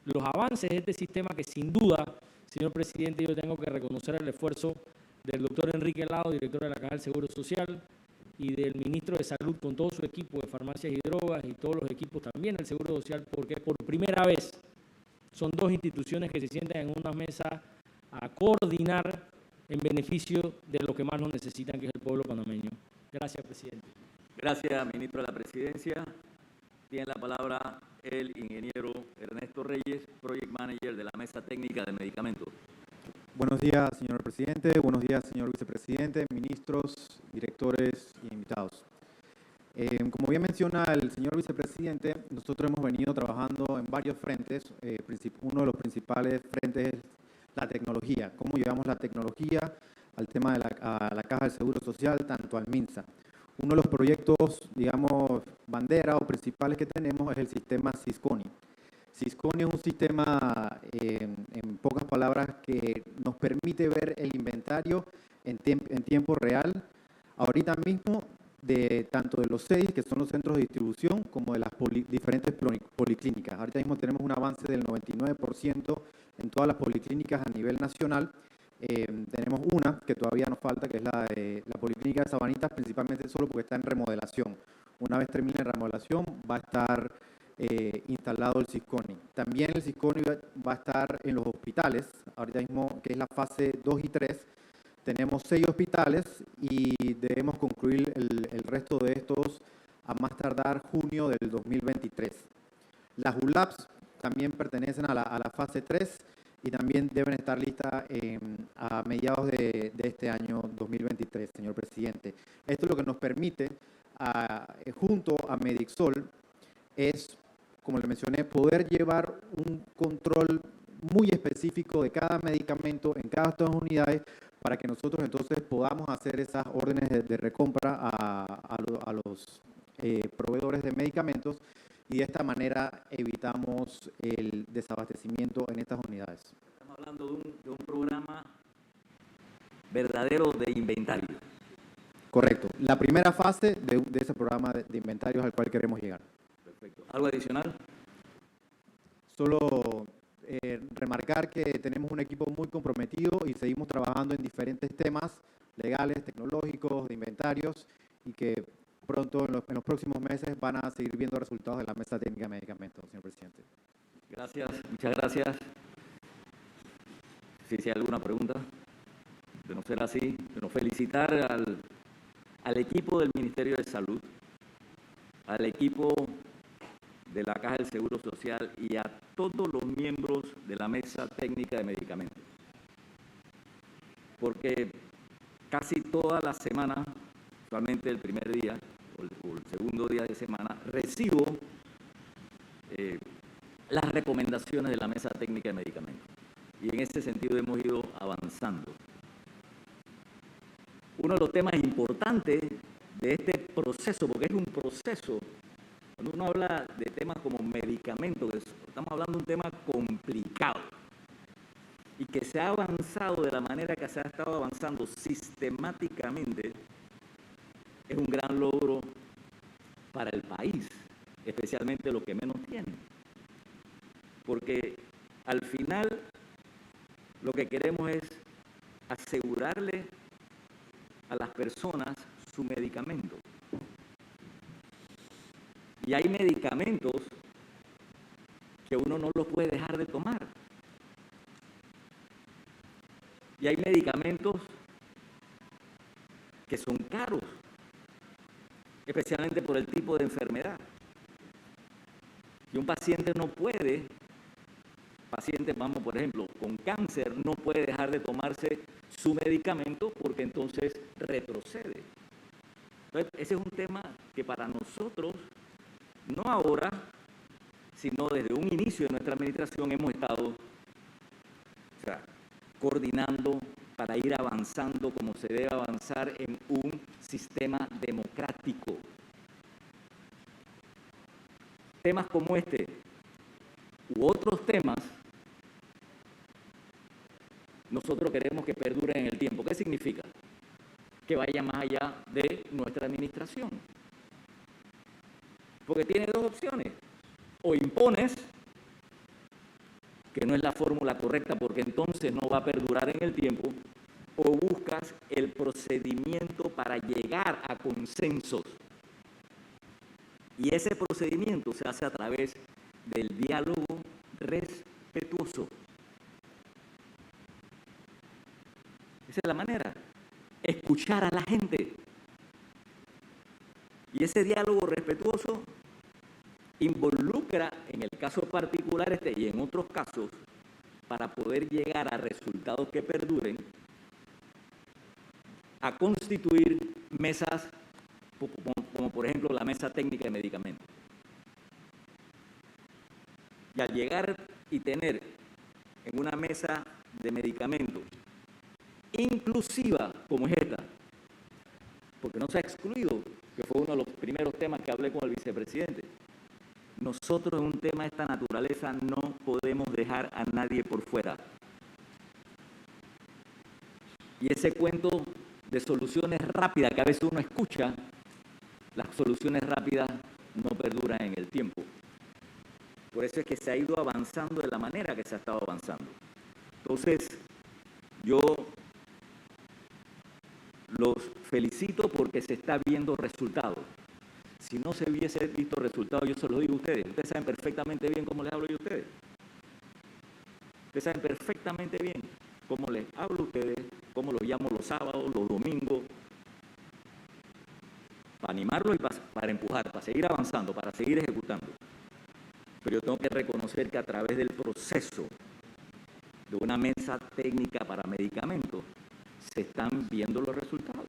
los avances de este sistema que sin duda, señor presidente, yo tengo que reconocer el esfuerzo del doctor Enrique Lao, director de la Caja del Seguro Social, y del ministro de Salud con todo su equipo de farmacias y drogas y todos los equipos también del Seguro Social, porque por primera vez son dos instituciones que se sientan en una mesa a coordinar en beneficio de lo que más nos necesitan, que es el pueblo panameño. Gracias, presidente. Gracias, ministro de la Presidencia. Tiene la palabra el ingeniero Ernesto Reyes, Project Manager de la Mesa Técnica de Medicamentos. Buenos días, señor presidente. Buenos días, señor vicepresidente, ministros, directores y invitados. Como bien menciona el señor vicepresidente, nosotros hemos venido trabajando en varios frentes. Uno de los principales frentes es la tecnología. Cómo llevamos la tecnología al tema de a la Caja del Seguro Social, tanto al MINSA. Uno de los proyectos, digamos, bandera o principales que tenemos es el sistema Sisconi. Sisconi es un sistema, en pocas palabras, que nos permite ver el inventario en tiempo real, ahorita mismo, tanto de los CEDIS, que son los centros de distribución, como de las diferentes policlínicas. Ahorita mismo tenemos un avance del 99% en todas las policlínicas a nivel nacional. Tenemos una que todavía nos falta, que es la Policlínica de Sabanitas, principalmente solo porque está en remodelación. Una vez termine la remodelación, va a estar instalado el Sisconi. También el Sisconi va a estar en los hospitales, ahorita mismo, que es la fase 2 y 3. Tenemos 6 hospitales y debemos concluir el resto de estos a más tardar junio del 2023. Las ULAPs también pertenecen a la fase 3 y también deben estar listas a mediados de este año 2023, señor presidente. Esto es lo que nos permite, junto a Medixol, es, como le mencioné, poder llevar un control muy específico de cada medicamento en cada de las unidades para que nosotros entonces podamos hacer esas órdenes de recompra a los proveedores de medicamentos y de esta manera evitamos el desabastecimiento en estas unidades. Estamos hablando de un programa verdadero de inventario. Correcto. La primera fase de ese programa de inventarios al cual queremos llegar. Perfecto. ¿Algo adicional? Solo remarcar que tenemos un equipo muy comprometido y seguimos trabajando en diferentes temas legales, tecnológicos, de inventarios y que pronto en los próximos meses van a seguir viendo resultados de la Mesa Técnica de Medicamentos, señor presidente. Gracias, muchas gracias. Si hay alguna pregunta, de no ser así, bueno, felicitar al equipo del Ministerio de Salud, al equipo de la Caja del Seguro Social y a todos los miembros de la Mesa Técnica de Medicamentos. Porque casi toda la semana, usualmente el primer día o el segundo día de semana, recibo las recomendaciones de la Mesa Técnica de Medicamentos. y en ese sentido hemos ido avanzando. Uno de los temas importantes de este proceso, porque es un proceso, cuando uno habla de temas como medicamentos, estamos hablando de un tema complicado y que se ha avanzado de la manera que se ha estado avanzando sistemáticamente, es un gran logro para el país, especialmente los que menos tienen. Porque al final lo que queremos es asegurarle a las personas su medicamento. Y hay medicamentos que uno no los puede dejar de tomar. Y hay medicamentos que son caros, especialmente por el tipo de enfermedad. Y un paciente no puede, vamos, por ejemplo, con cáncer, no puede dejar de tomarse su medicamento porque entonces retrocede. Entonces, ese es un tema que para nosotros, no ahora, sino desde un inicio de nuestra administración hemos estado coordinando para ir avanzando como se debe avanzar en un sistema democrático. Temas como este u otros temas, nosotros queremos que perduren en el tiempo. ¿Qué significa? Que vaya más allá de nuestra administración. Porque tiene dos opciones. O impones, que no es la fórmula correcta porque entonces no va a perdurar en el tiempo, o buscas el procedimiento para llegar a consensos. Y ese procedimiento se hace a través del diálogo respetuoso. Esa es la manera. Escuchar a la gente. Y ese diálogo respetuoso involucra, en el caso particular y en otros casos, para poder llegar a resultados que perduren, a constituir mesas, como por ejemplo la mesa técnica de medicamentos. Y al llegar y tener en una mesa de medicamentos inclusiva como es esta, porque no se ha excluido, que fue uno de los primeros temas que hablé con el vicepresidente. Nosotros en un tema de esta naturaleza no podemos dejar a nadie por fuera. Y ese cuento de soluciones rápidas que a veces uno escucha, las soluciones rápidas no perduran en el tiempo. Por eso es que se ha ido avanzando de la manera que se ha estado avanzando. Entonces, yo los felicito porque se está viendo resultados. Si no se hubiese visto resultados, yo se los digo a ustedes. Ustedes saben perfectamente bien cómo les hablo yo a ustedes. Ustedes saben perfectamente bien cómo les hablo a ustedes, cómo los llamo los sábados, los domingos, para animarlos y para empujar, para seguir avanzando, para seguir ejecutando. Pero yo tengo que reconocer que a través del proceso de una mesa técnica para medicamentos se están viendo los resultados.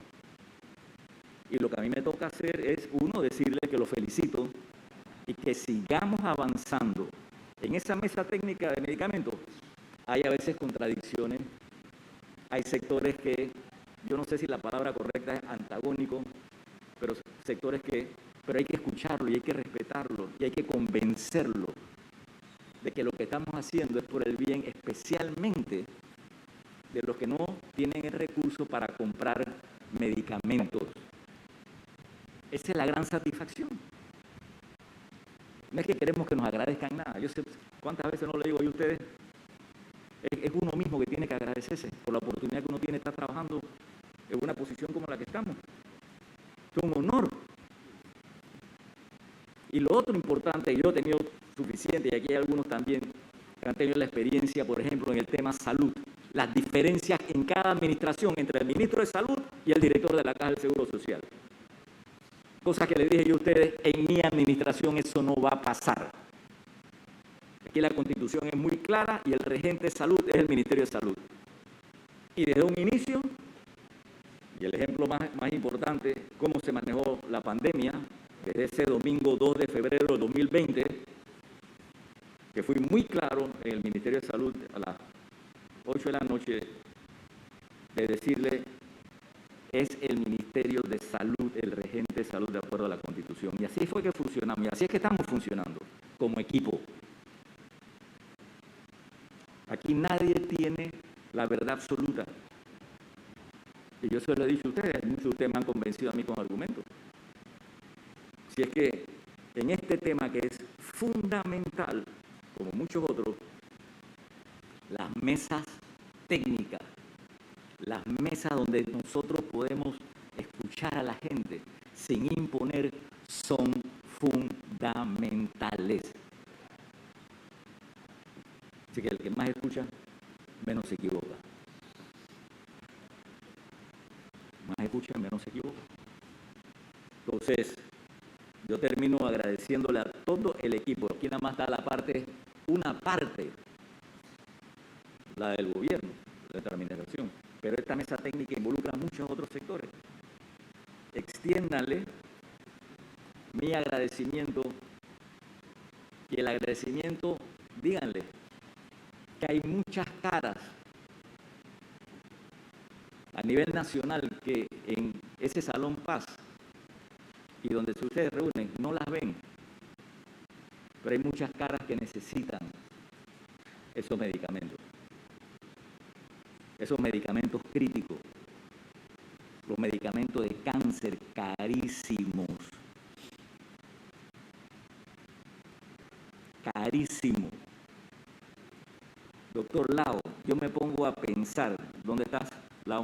Y lo que a mí me toca hacer es, uno, decirle que lo felicito y que sigamos avanzando. En esa mesa técnica de medicamentos hay a veces contradicciones, hay sectores que, yo no sé si la palabra correcta es antagónico, pero sectores pero hay que escucharlo y hay que respetarlo y hay que convencerlo de que lo que estamos haciendo es por el bien especialmente de los que no tienen el recurso para comprar medicamentos. Esa es la gran satisfacción. No es que queremos que nos agradezcan nada. Yo sé cuántas veces no le digo yo a ustedes, es uno mismo que tiene que agradecerse por la oportunidad que uno tiene de estar trabajando en una posición como la que estamos. Es un honor. Y lo otro importante, yo he tenido suficiente, y aquí hay algunos también que han tenido la experiencia, por ejemplo, en el tema salud, las diferencias en cada administración entre el ministro de Salud y el director de la Caja del Seguro Social. Cosa que le dije yo a ustedes, en mi administración eso no va a pasar. Aquí la Constitución es muy clara y el regente de salud es el Ministerio de Salud. Y desde un inicio, y el ejemplo más importante, cómo se manejó la pandemia, desde ese domingo 2 de febrero de 2020, que fui muy claro en el Ministerio de Salud 8 de la noche de decirle, es el Ministerio de Salud el regente de salud de acuerdo a la Constitución. Y así fue que funcionamos, y así es que estamos funcionando como equipo. Aquí nadie tiene la verdad absoluta. Y yo se lo he dicho a ustedes, muchos de ustedes me han convencido a mí con argumentos. Si es que en este tema que es fundamental, como muchos otros, las mesas técnicas, las mesas donde nosotros podemos escuchar a la gente sin imponer, son fundamentales. Así que el que más escucha, menos se equivoca. Más escucha, menos se equivoca. Entonces, yo termino agradeciéndole a todo el equipo. Aquí nada más está la parte, una parte, la del gobierno, de la administración. Pero esta mesa técnica involucra a muchos otros sectores. Extiéndanle mi agradecimiento y el agradecimiento, díganle que hay muchas caras a nivel nacional que en ese Salón Paz y donde ustedes reúnen no las ven, pero hay muchas caras que necesitan esos medicamentos críticos, los medicamentos de cáncer carísimos, carísimos. Doctor Lao, yo me pongo a pensar, ¿dónde estás, Lao?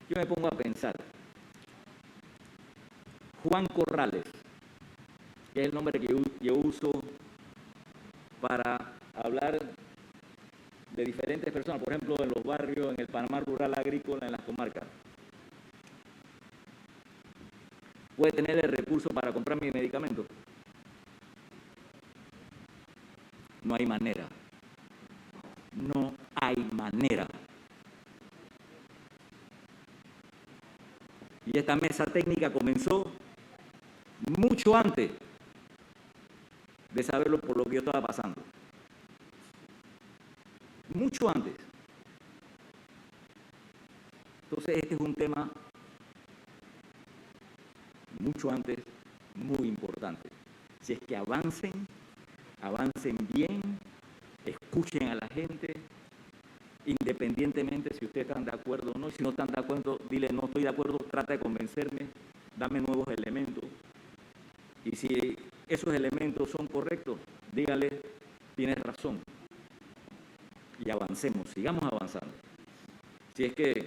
Yo me pongo a pensar, Juan Corrales, que es el nombre que yo uso para hablar de diferentes personas, por ejemplo, en los barrios, en el Panamá rural agrícola, en las comarcas. ¿Puede tener el recurso para comprar mi medicamento? No hay manera. No hay manera. Y esta mesa técnica comenzó mucho antes de saberlo por lo que yo estaba pasando. Mucho antes. Entonces, este es un tema mucho antes, muy importante. Si es que avancen bien, escuchen a la gente, independientemente si ustedes están de acuerdo o no. Si no están de acuerdo, dile no estoy de acuerdo, trata de convencerme, dame nuevos elementos. Y si esos elementos son correctos, dígale, tienes razón. Y avancemos, sigamos avanzando. Si es que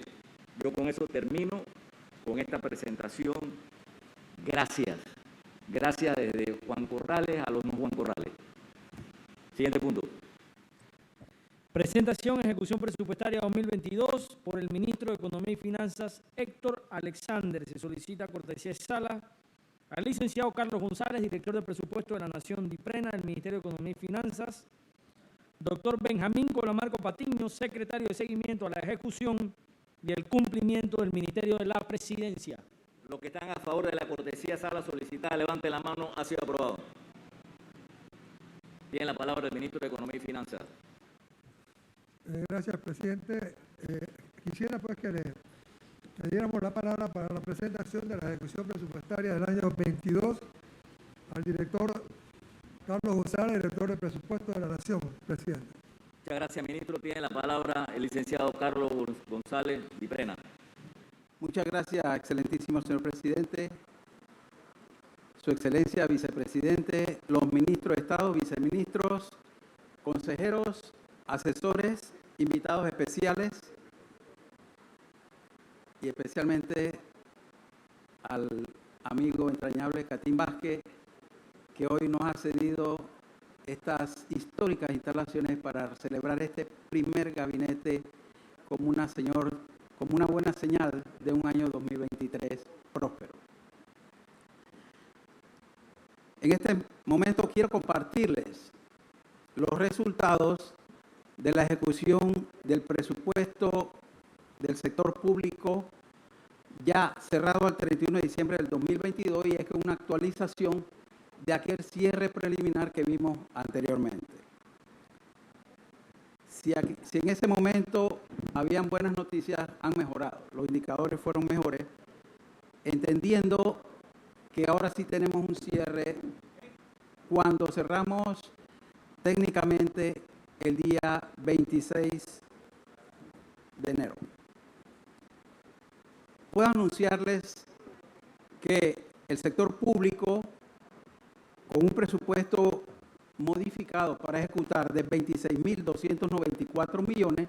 yo con eso termino, con esta presentación. Gracias. Gracias desde Juan Corrales a los no Juan Corrales. Siguiente punto. Presentación, ejecución presupuestaria 2022 por el ministro de Economía y Finanzas, Héctor Alexander. Se solicita cortesía de sala al licenciado Carlos González, director de presupuesto de la Nación DIPRENA del Ministerio de Economía y Finanzas. Doctor Benjamín Colamarco Patiño, secretario de seguimiento a la ejecución y el cumplimiento del Ministerio de la Presidencia. Los que están a favor de la cortesía sala solicitada, levanten la mano. Ha sido aprobado. Tiene la palabra el ministro de Economía y Finanzas. Gracias, presidente. Quisiera pues que le diéramos la palabra para la presentación de la ejecución presupuestaria del año 22 al director Carlos González, director de presupuesto de la Nación, presidente. Muchas gracias, ministro. Tiene la palabra el licenciado Carlos González DIPRENA. Muchas gracias, excelentísimo señor presidente, su excelencia, vicepresidente, los ministros de Estado, viceministros, consejeros, asesores, invitados especiales y especialmente al amigo entrañable Catín Vázquez, que hoy nos ha cedido estas históricas instalaciones para celebrar este primer gabinete como una buena señal de un año 2023 próspero. En este momento quiero compartirles los resultados de la ejecución del presupuesto del sector público ya cerrado al 31 de diciembre del 2022 y es que una actualización de aquel cierre preliminar que vimos anteriormente. Si en ese momento habían buenas noticias, han mejorado. Los indicadores fueron mejores, entendiendo que ahora sí tenemos un cierre cuando cerramos técnicamente el día 26 de enero. Puedo anunciarles que el sector público, con un presupuesto modificado para ejecutar de 26.294 millones,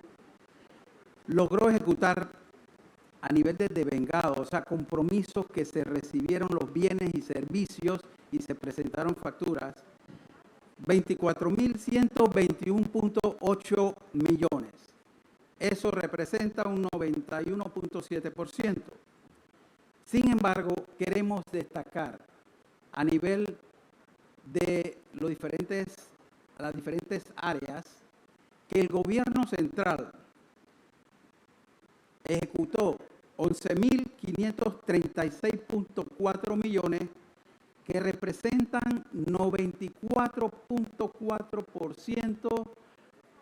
logró ejecutar a nivel de devengado, o sea, compromisos que se recibieron los bienes y servicios y se presentaron facturas, 24.121.8 millones. Eso representa un 91.7%. Sin embargo, queremos destacar a nivel de las diferentes áreas que el gobierno central ejecutó 11.536.4 millones, que representan 94.4%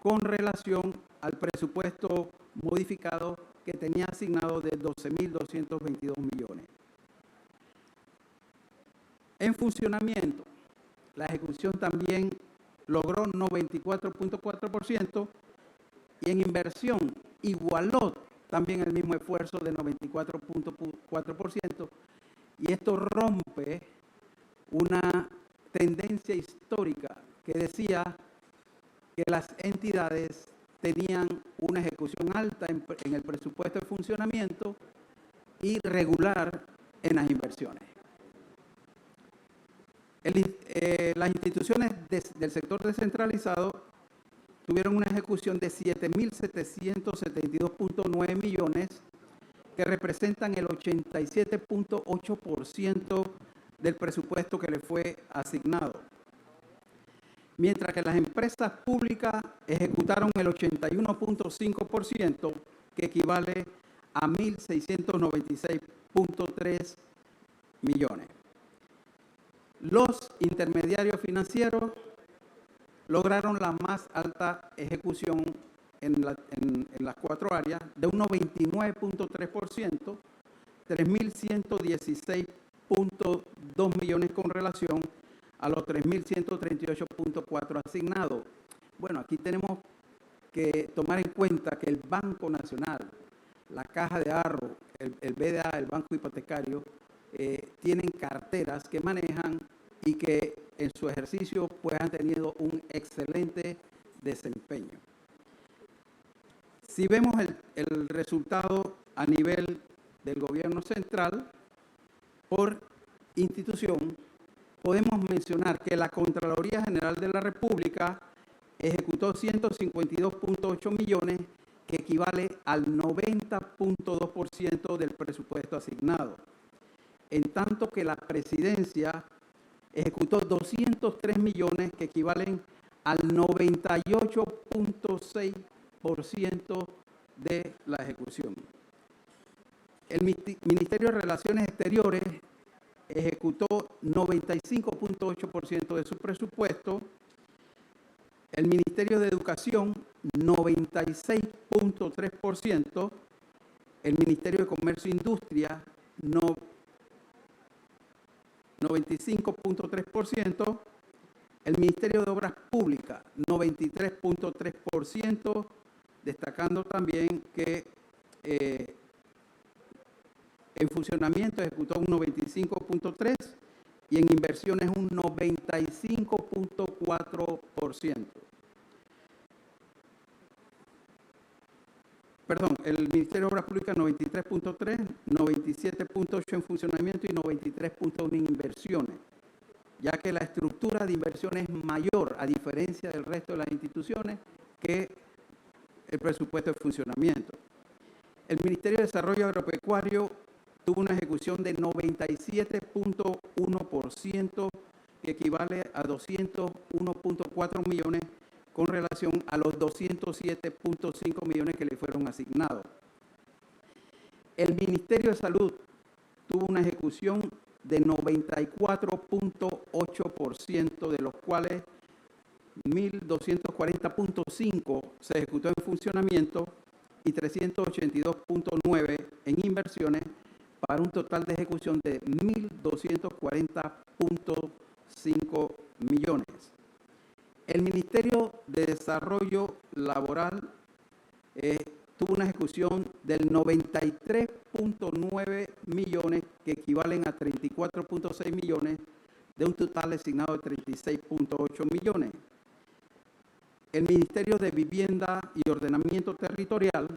con relación al presupuesto modificado que tenía asignado de 12.222 millones. En funcionamiento, la ejecución también logró 94.4% y en inversión igualó también el mismo esfuerzo de 94.4%, y esto rompe una tendencia histórica que decía que las entidades tenían una ejecución alta en el presupuesto de funcionamiento y regular en las inversiones. Las instituciones del sector descentralizado tuvieron una ejecución de 7.772.9 millones, que representan el 87.8% del presupuesto que le fue asignado. Mientras que las empresas públicas ejecutaron el 81.5%, que equivale a 1.696.3 millones. Los intermediarios financieros lograron la más alta ejecución en las cuatro áreas, de un 99.3%, 3.116.2 millones con relación a los 3.138.4 asignados. Bueno, aquí tenemos que tomar en cuenta que el Banco Nacional, la Caja de Ahorro, el BDA, el Banco Hipotecario, tienen carteras que manejan y que en su ejercicio pues han tenido un excelente desempeño. Si vemos el resultado a nivel del gobierno central, por institución, podemos mencionar que la Contraloría General de la República ejecutó 152.8 millones, que equivale al 90.2% del presupuesto asignado. En tanto que la Presidencia ejecutó 203 millones, que equivalen al 98.6% de la ejecución. El Ministerio de Relaciones Exteriores ejecutó 95.8% de su presupuesto. El Ministerio de Educación, 96.3%. El Ministerio de Comercio e Industria, 95.3%. El Ministerio de Obras Públicas, 93.3%, destacando también que en funcionamiento ejecutó un 95.3% y en inversiones un 95.4%. Perdón, el Ministerio de Obras Públicas 93.3%, 97.8% en funcionamiento y 93.1% en inversiones, ya que la estructura de inversión es mayor, a diferencia del resto de las instituciones, que el presupuesto de funcionamiento. El Ministerio de Desarrollo Agropecuario tuvo una ejecución de 97.1%, que equivale a 201.4 millones con relación a los 207.5 millones que le fueron asignados. El Ministerio de Salud tuvo una ejecución de 94.8%, de los cuales 1.240.5 se ejecutó en funcionamiento y 382.9 en inversiones, para un total de ejecución de 1.240.5 millones. El Ministerio de Desarrollo Laboral tuvo una ejecución del 93.9 millones, que equivalen a 34.6 millones, de un total asignado de 36.8 millones. El Ministerio de Vivienda y Ordenamiento Territorial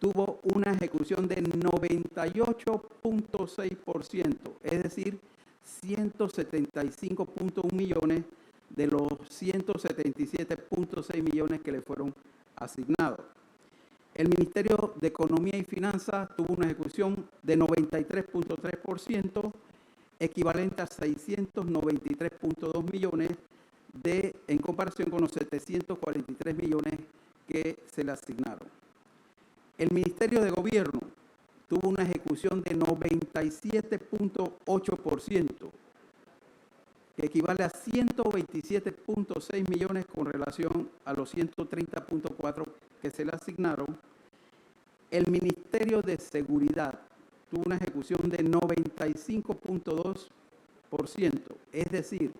tuvo una ejecución de 98.6%, es decir, 175.1 millones de los 177.6 millones que le fueron asignados. El Ministerio de Economía y Finanzas tuvo una ejecución de 93.3%, equivalente a 693.2 millones, en comparación con los 743 millones que se le asignaron. El Ministerio de Gobierno tuvo una ejecución de 97.8%, que equivale a 127.6 millones con relación a los 130.4 que se le asignaron. El Ministerio de Seguridad tuvo una ejecución de 95.2%, es decir,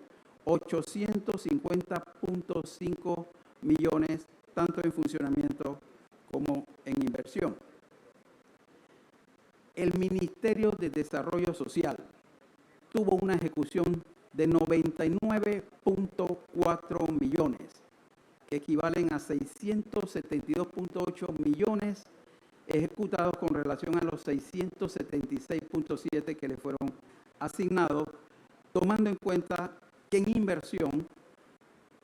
850.5 millones, tanto en funcionamiento como en inversión. El Ministerio de Desarrollo Social tuvo una ejecución de 99.4 millones, que equivalen a 672.8 millones ejecutados con relación a los 676.7 que le fueron asignados, tomando en cuenta que en inversión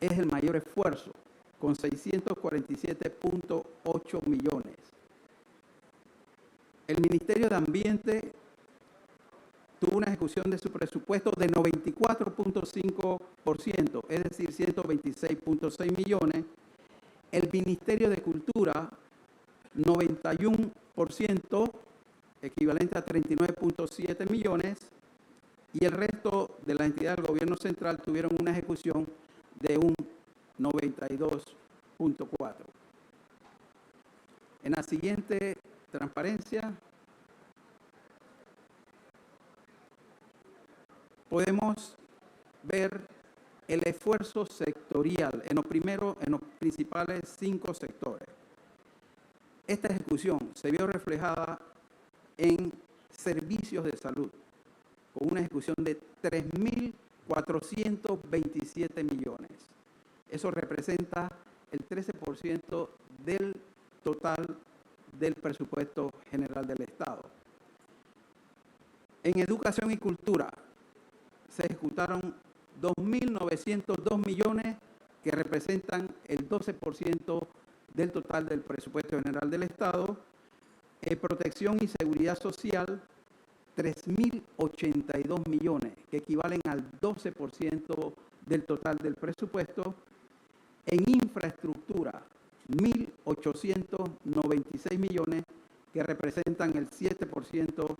es el mayor esfuerzo, con 647.8 millones. El Ministerio de Ambiente tuvo una ejecución de su presupuesto de 94.5%, es decir, 126.6 millones. El Ministerio de Cultura, 91%, equivalente a 39.7 millones. Y el resto de las entidades del gobierno central tuvieron una ejecución de un 92.4. En la siguiente transparencia podemos ver el esfuerzo sectorial en los principales 5 sectores. Esta ejecución se vio reflejada en servicios de salud, con una ejecución de 3.427 millones. Eso representa el 13% del total del presupuesto general del Estado. En educación y cultura se ejecutaron 2.902 millones, que representan el 12% del total del presupuesto general del Estado. En protección y seguridad social, 3.082 millones, que equivalen al 12% del total del presupuesto. En infraestructura, 1.896 millones, que representan el 7%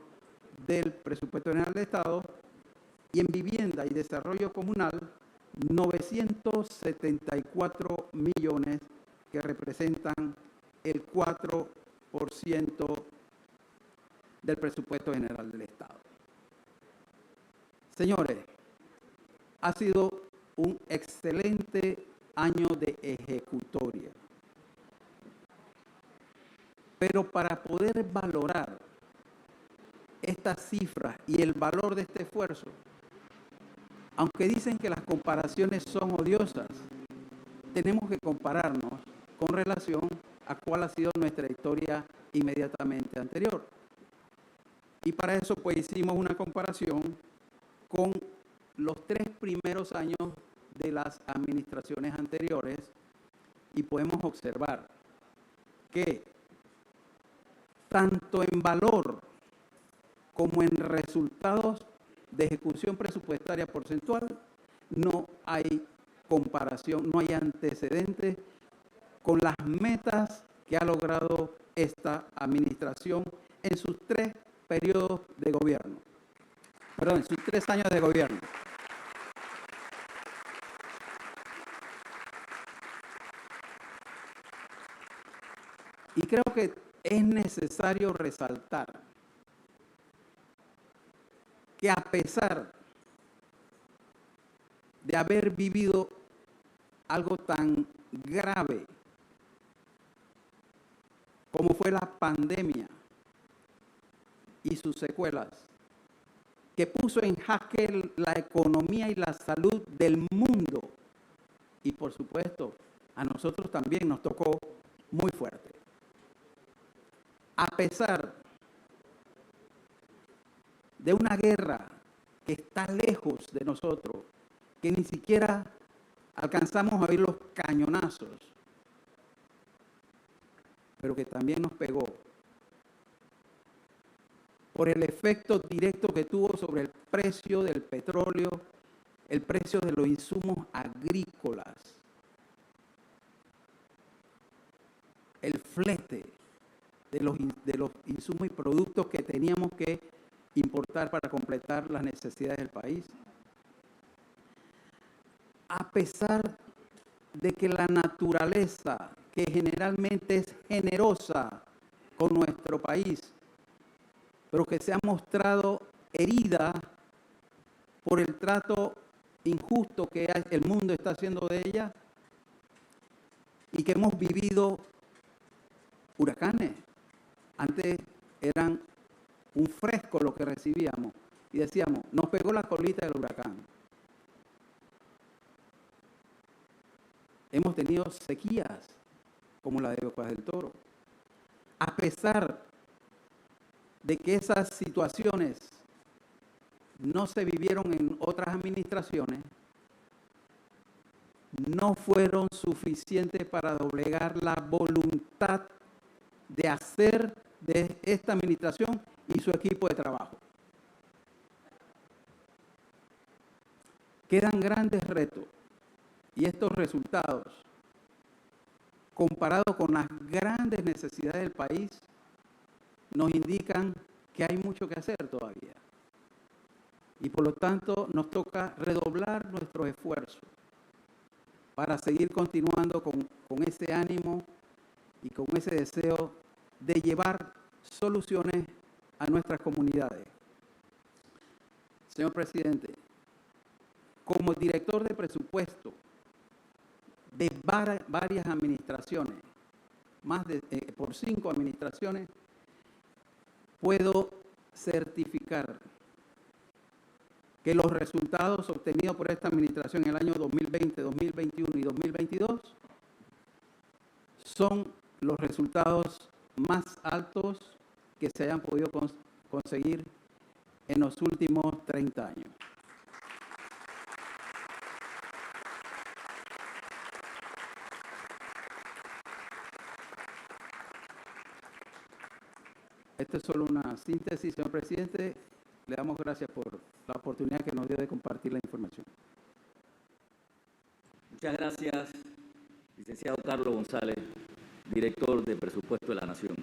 del presupuesto general del Estado. Y en vivienda y desarrollo comunal, 974 millones, que representan el 4% del presupuesto general del Estado. Señores, ha sido un excelente año de ejecutoria. Pero para poder valorar estas cifras y el valor de este esfuerzo, aunque dicen que las comparaciones son odiosas, tenemos que compararnos con relación a cuál ha sido nuestra historia inmediatamente anterior. Y para eso pues hicimos una comparación con los 3 primeros años de las administraciones anteriores y podemos observar que tanto en valor como en resultados de ejecución presupuestaria porcentual no hay comparación, no hay antecedentes con las metas que ha logrado esta administración en sus 3 periodos de gobierno. Perdón, en sus 3 años de gobierno. Y creo que es necesario resaltar que a pesar de haber vivido algo tan grave como fue la pandemia y sus secuelas, que puso en jaque la economía y la salud del mundo, y por supuesto a nosotros también nos tocó muy fuerte. A pesar de una guerra que está lejos de nosotros, que ni siquiera alcanzamos a oír los cañonazos, pero que también nos pegó por el efecto directo que tuvo sobre el precio del petróleo, el precio de los insumos agrícolas, el flete de los insumos y productos que teníamos que importar para completar las necesidades del país. A pesar de que la naturaleza, que generalmente es generosa con nuestro país, pero que se ha mostrado herida por el trato injusto que el mundo está haciendo de ella, y que hemos vivido huracanes. Antes eran un fresco lo que recibíamos y decíamos, nos pegó la colita del huracán. Hemos tenido sequías como la de Bocas del Toro. A pesar de que esas situaciones no se vivieron en otras administraciones, no fueron suficientes para doblegar la voluntad de hacer de esta administración y su equipo de trabajo. Quedan grandes retos, y estos resultados, comparados con las grandes necesidades del país, nos indican que hay mucho que hacer todavía. Y por lo tanto nos toca redoblar nuestros esfuerzos para seguir continuando con ese ánimo y con ese deseo de llevar soluciones a nuestras comunidades. Señor presidente, como director de presupuesto de varias administraciones, por 5 administraciones, puedo certificar que los resultados obtenidos por esta administración en el año 2020, 2021 y 2022 son los resultados más altos que se hayan podido conseguir en los últimos 30 años. Esta es solo una síntesis, señor presidente. Le damos gracias por la oportunidad que nos dio de compartir la información. Muchas gracias, licenciado Carlos González, director de Presupuesto de la Nación.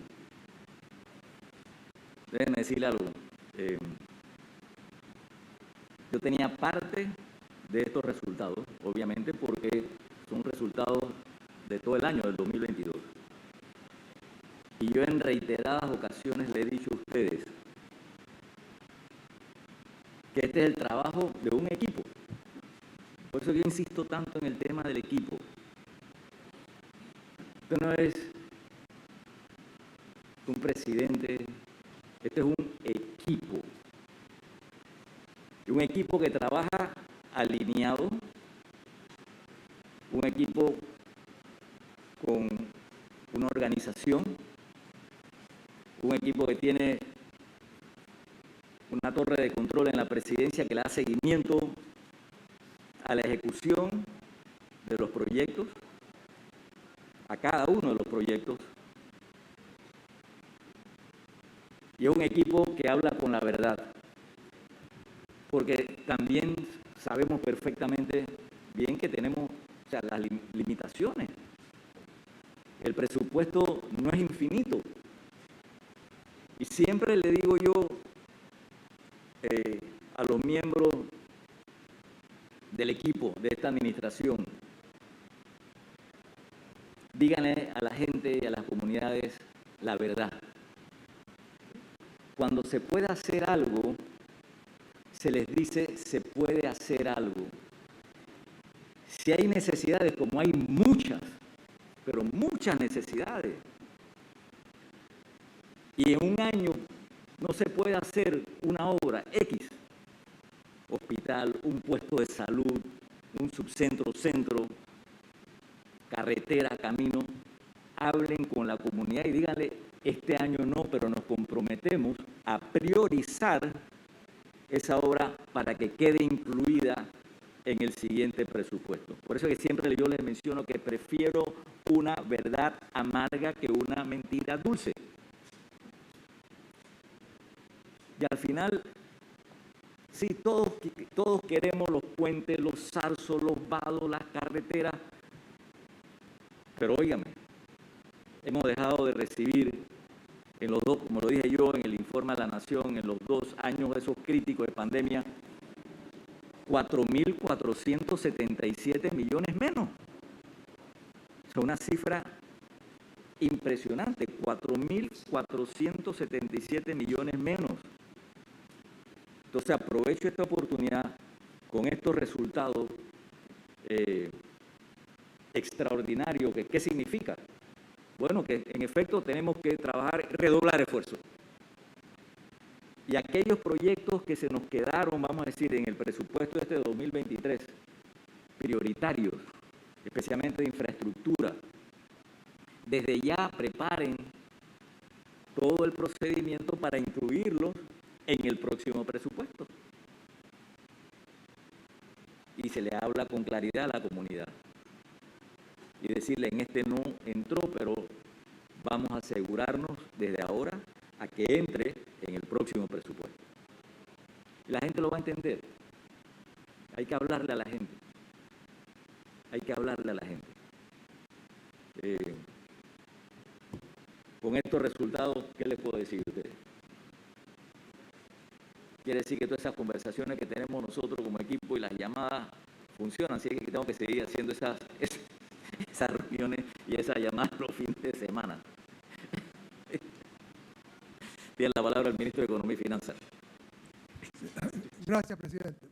Déjenme decirle algo. Yo tenía parte de estos resultados, obviamente, porque son resultados de todo el año del 2022. Y yo en reiteradas ocasiones le he dicho a ustedes que este es el trabajo de un equipo. Por eso yo insisto tanto en el tema del equipo. Esto no es un presidente, este es un equipo. Y un equipo que trabaja alineado, un equipo con una organización, un equipo que tiene una torre de control en la presidencia que le da seguimiento a la ejecución de los proyectos, a cada uno de los proyectos. Y es un equipo que habla con la verdad, porque también sabemos perfectamente bien que tenemos las limitaciones. El presupuesto no es infinito. Y siempre le digo yo a los miembros del equipo de esta administración, díganle a la gente y a las comunidades comunidades la verdad. Cuando se puede hacer algo, se les dice se puede hacer algo. Si hay necesidades, como hay muchas, pero muchas necesidades, y en un año no se puede hacer una obra X, hospital, un puesto de salud, un subcentro, centro, carretera, camino, hablen con la comunidad y díganle, este año no, pero nos comprometemos a priorizar esa obra para que quede incluida en el siguiente presupuesto. Por eso que siempre yo les menciono que prefiero una verdad amarga que una mentira dulce. Y al final, sí, todos queremos los puentes, los zarzos, los vados, las carreteras, pero óigame, hemos dejado de recibir en los dos, como lo dije yo en el informe de la Nación, en los 2 años esos críticos de pandemia, 4.477 millones menos. O sea, una cifra impresionante, 4.477 millones menos. Entonces aprovecho esta oportunidad con estos resultados extraordinarios. ¿Qué significa? Bueno, que en efecto tenemos que trabajar, redoblar esfuerzos. Y aquellos proyectos que se nos quedaron, vamos a decir, en el presupuesto de 2023, prioritarios, especialmente de infraestructura, desde ya preparen todo el procedimiento para incluirlos en el próximo presupuesto. Y se le habla con claridad a la comunidad. Y decirle, en este no entró, pero vamos a asegurarnos desde ahora a que entre en el próximo presupuesto. La gente lo va a entender. Hay que hablarle a la gente. Hay que hablarle a la gente. Con estos resultados, ¿qué les puedo decir a ustedes? Quiere decir que todas esas conversaciones que tenemos nosotros como equipo y las llamadas funcionan, así que tengo que seguir haciendo esas reuniones y esas llamadas los fines de semana. Tiene la palabra el ministro de Economía y Finanzas. Gracias, presidente.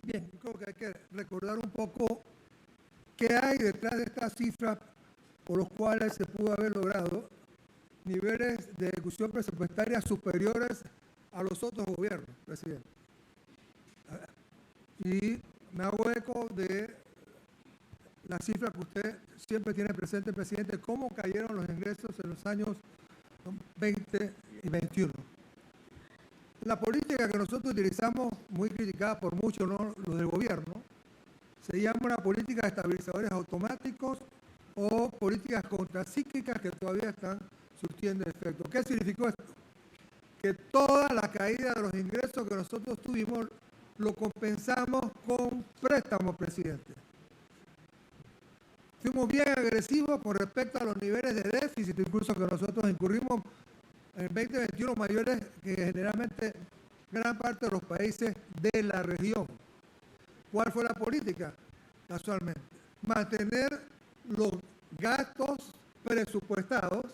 Bien, creo que hay que recordar un poco qué hay detrás de estas cifras por los cuales se pudo haber logrado niveles de ejecución presupuestaria superiores a los otros gobiernos, presidente. Y me hago eco de la cifra que usted siempre tiene presente, presidente, cómo cayeron los ingresos en los años 20 y 21. La política que nosotros utilizamos, muy criticada por muchos, ¿no?, los del gobierno, se llama una política de estabilizadores automáticos o políticas contracíclicas que todavía están surtiendo efecto. ¿Qué significó esto? Que toda la caída de los ingresos que nosotros tuvimos lo compensamos con préstamos, presidente. Fuimos bien agresivos con respecto a los niveles de déficit, incluso que nosotros incurrimos en el 2021 mayores que generalmente gran parte de los países de la región. ¿Cuál fue la política? Casualmente, mantener los gastos presupuestados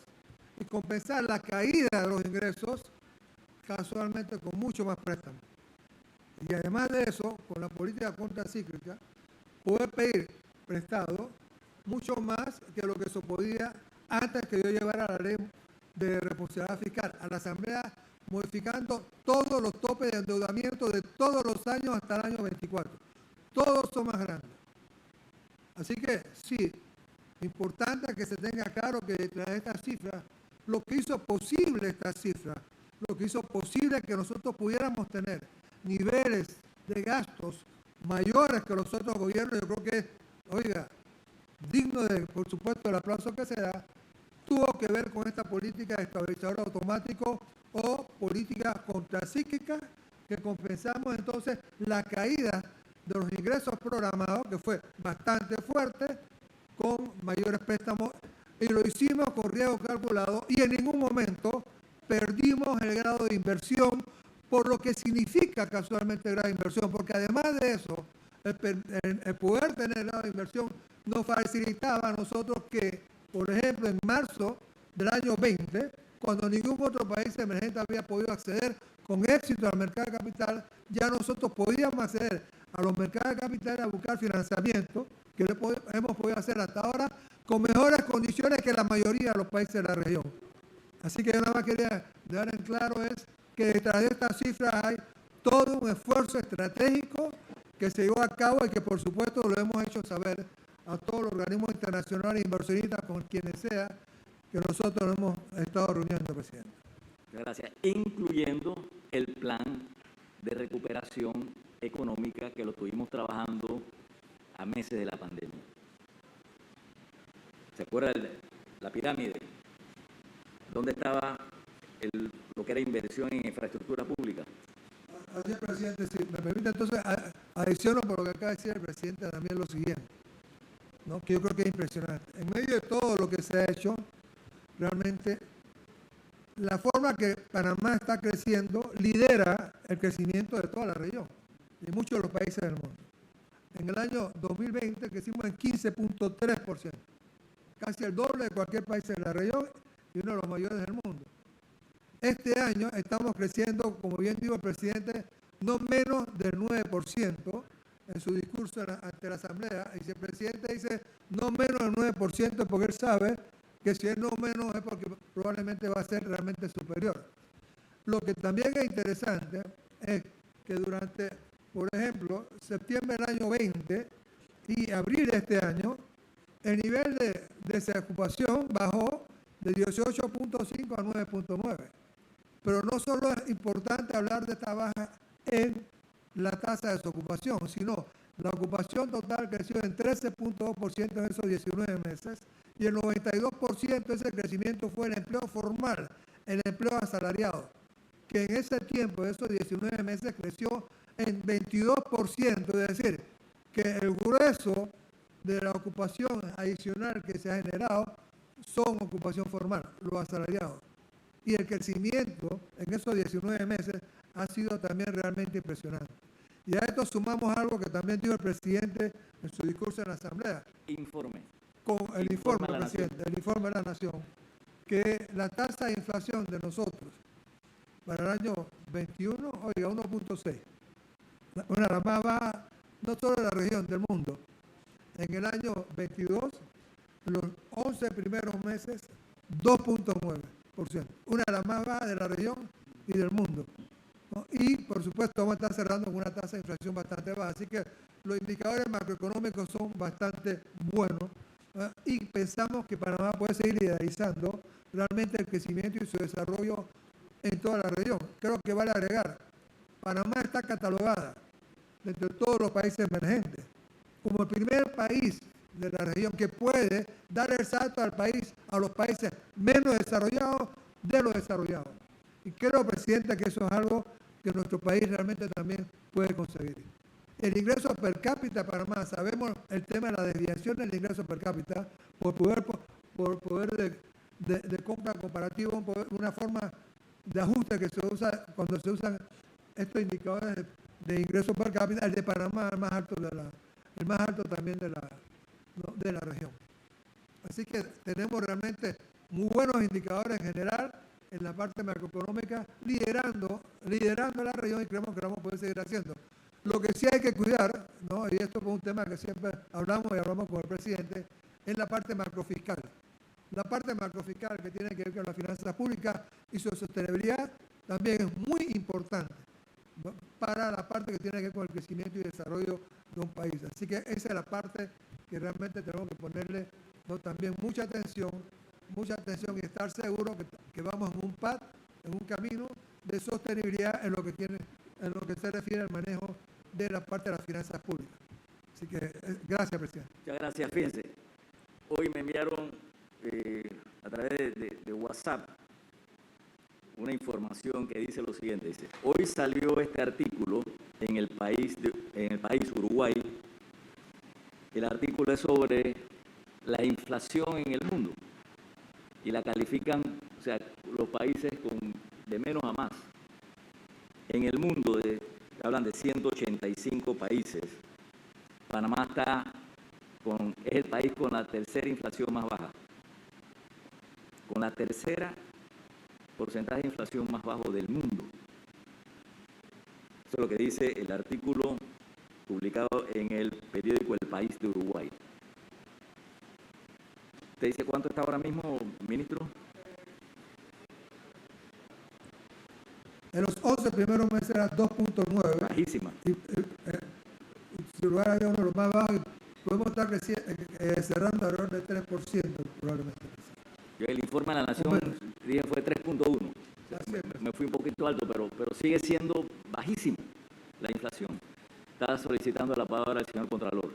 y compensar la caída de los ingresos casualmente con mucho más préstamos. Y además de eso, con la política contracíclica, poder pedir prestado mucho más que lo que se podía antes que yo llevara la ley de responsabilidad fiscal a la Asamblea, modificando todos los topes de endeudamiento de todos los años hasta el año 24. Todos son más grandes. Así que sí, importante que se tenga claro que detrás de estas cifras, lo que hizo posible estas cifras, lo que hizo posible que nosotros pudiéramos tener niveles de gastos mayores que los otros gobiernos, yo creo que, oiga, digno de, por supuesto, el aplauso que se da, tuvo que ver con esta política de estabilizador automático o política contracíclica que compensamos entonces la caída de los ingresos programados, que fue bastante fuerte, con mayores préstamos, y lo hicimos con riesgo calculado y en ningún momento perdimos el grado de inversión, por lo que significa casualmente el grado de inversión, porque además de eso, el poder tener el grado de inversión nos facilitaba a nosotros que Por ejemplo, en marzo del año 20, cuando ningún otro país emergente había podido acceder con éxito al mercado de capital, ya nosotros podíamos acceder a los mercados de capital a buscar financiamiento, que hemos podido hacer hasta ahora con mejores condiciones que la mayoría de los países de la región. Así que yo nada más quería dejar en claro es que detrás de estas cifras hay todo un esfuerzo estratégico que se llevó a cabo y que por supuesto lo hemos hecho saber a todos los organismos internacionales e inversionistas con quienes sea que nosotros hemos estado reuniendo, presidente. Gracias. Incluyendo el plan de recuperación económica que lo estuvimos trabajando a meses de la pandemia. ¿Se acuerda la pirámide? ¿Dónde estaba lo que era inversión en infraestructura pública? Así es, presidente. Si me permite, entonces adiciono por lo que acaba de decir el presidente también lo siguiente, ¿no? Que yo creo que es impresionante. En medio de todo lo que se ha hecho, realmente la forma que Panamá está creciendo lidera el crecimiento de toda la región y muchos de los países del mundo. En el año 2020 crecimos en 15.3%, casi el doble de cualquier país de la región y uno de los mayores del mundo. Este año estamos creciendo, como bien dijo el presidente, no menos del 9% en su discurso ante la Asamblea. Y si el presidente dice no menos del 9% es porque él sabe que si es no menos es porque probablemente va a ser realmente superior. Lo que también es interesante es que durante, por ejemplo, septiembre del año 20 y abril de este año, el nivel de desocupación bajó de 18.5 a 9.9. Pero no solo es importante hablar de esta baja en la tasa de desocupación, sino la ocupación total creció en 13.2% en esos 19 meses y el 92% de ese crecimiento fue el empleo formal, el empleo asalariado, que en ese tiempo, de esos 19 meses, creció en 22%, es decir, que el grueso de la ocupación adicional que se ha generado son ocupación formal, los asalariados. Y el crecimiento en esos 19 meses ha sido también realmente impresionante. Y a esto sumamos algo que también dijo el presidente en su discurso en la Asamblea. Informe. Con el informe, presidente, el informe de la Nación, que la tasa de inflación de nosotros para el año 21, oiga, 1.6. Una de las más bajas, no solo de la región, del mundo. En el año 22, los 11 primeros meses, 2.9%. Una de las más bajas de la región y del mundo, ¿no? Y, por supuesto, vamos a estar cerrando con una tasa de inflación bastante baja. Así que los indicadores macroeconómicos son bastante buenos, ¿no? Y pensamos que Panamá puede seguir liderizando realmente el crecimiento y su desarrollo en toda la región. Creo que vale agregar, Panamá está catalogada entre todos los países emergentes como el primer país de la región que puede dar el salto al país, a los países menos desarrollados de los desarrollados. Y creo, presidente, que eso es algo que nuestro país realmente también puede conseguir. El ingreso per cápita para más, sabemos el tema de la desviación del ingreso per cápita por poder de compra comparativo, una forma de ajuste que se usa cuando se usan estos indicadores de ingreso per cápita. El de Panamá es el más alto también de la región. Así que tenemos realmente muy buenos indicadores en general en la parte macroeconómica, liderando la región y creemos que vamos a poder seguir haciendo. Lo que sí hay que cuidar, ¿no? Y esto es un tema que siempre hablamos con el presidente, es la parte macrofiscal. La parte macrofiscal que tiene que ver con las finanzas públicas y su sostenibilidad también es muy importante, ¿no? Para la parte que tiene que ver con el crecimiento y desarrollo de un país. Así que esa es la parte que realmente tenemos que ponerle, ¿no? También mucha atención y estar seguros que vamos en un path, en un camino de sostenibilidad en lo que se refiere al manejo de la parte de las finanzas públicas. Así que gracias, presidente. Muchas gracias. Fíjense, hoy me enviaron a través de WhatsApp una información que dice lo siguiente. Dice, hoy salió este artículo en el país Uruguay. El artículo es sobre la inflación en el mundo y la califican, o sea, los países de menos a más. En el mundo hablan de 185 países. Panamá es el país con la tercera inflación más baja. con la tercera porcentaje de inflación más bajo del mundo. Eso es lo que dice el artículo publicado en el periódico El País de Uruguay. ¿Te dice cuánto está ahora mismo, ministro? En los 11 primeros meses era 2.9. Bajísima. Si Uruguay había uno de los más bajos, podemos estar cerrando alrededor del 3% probablemente. Yo el informe de la Nación dije fue 3.1. Me fui un poquito alto, pero sigue siendo bajísimo la inflación. Estaba solicitando la palabra al señor Contralor.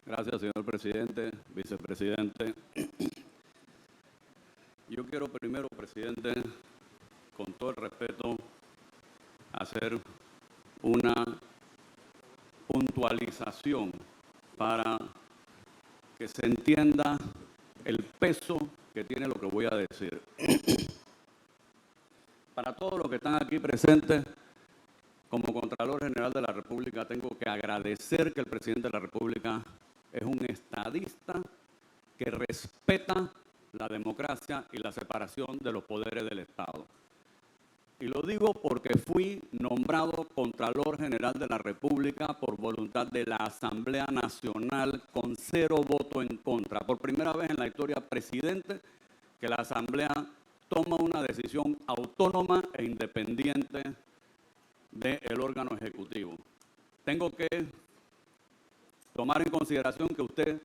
Gracias, señor presidente, vicepresidente. Yo quiero primero, presidente, con todo el respeto, hacer una puntualización para que se entienda el peso que tiene lo que voy a decir. Para todos los que están aquí presentes, como Contralor General de la República, tengo que agradecer que el presidente de la República es un estadista que respeta la democracia y la separación de los poderes del Estado. Y lo digo porque fui nombrado Contralor General de la República por voluntad de la Asamblea Nacional con 0 votos en contra. Por primera vez en la historia, presidente, que la Asamblea toma una decisión autónoma e independiente del órgano ejecutivo. Tengo que tomar en consideración que usted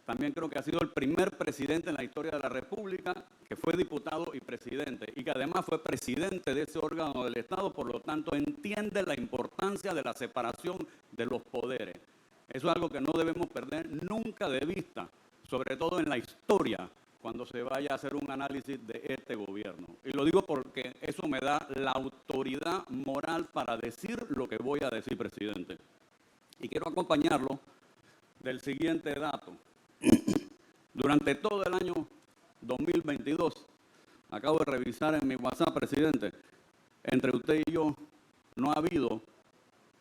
también creo que ha sido el primer presidente en la historia de la República que fue diputado y presidente, y que además fue presidente de ese órgano del Estado, por lo tanto entiende la importancia de la separación de los poderes. Eso es algo que no debemos perder nunca de vista, sobre todo en la historia, cuando se vaya a hacer un análisis de este gobierno. Y lo digo porque eso me da la autoridad moral para decir lo que voy a decir, presidente. Y quiero acompañarlo del siguiente dato. Durante todo el año 2022, acabo de revisar en mi WhatsApp, presidente, entre usted y yo no ha habido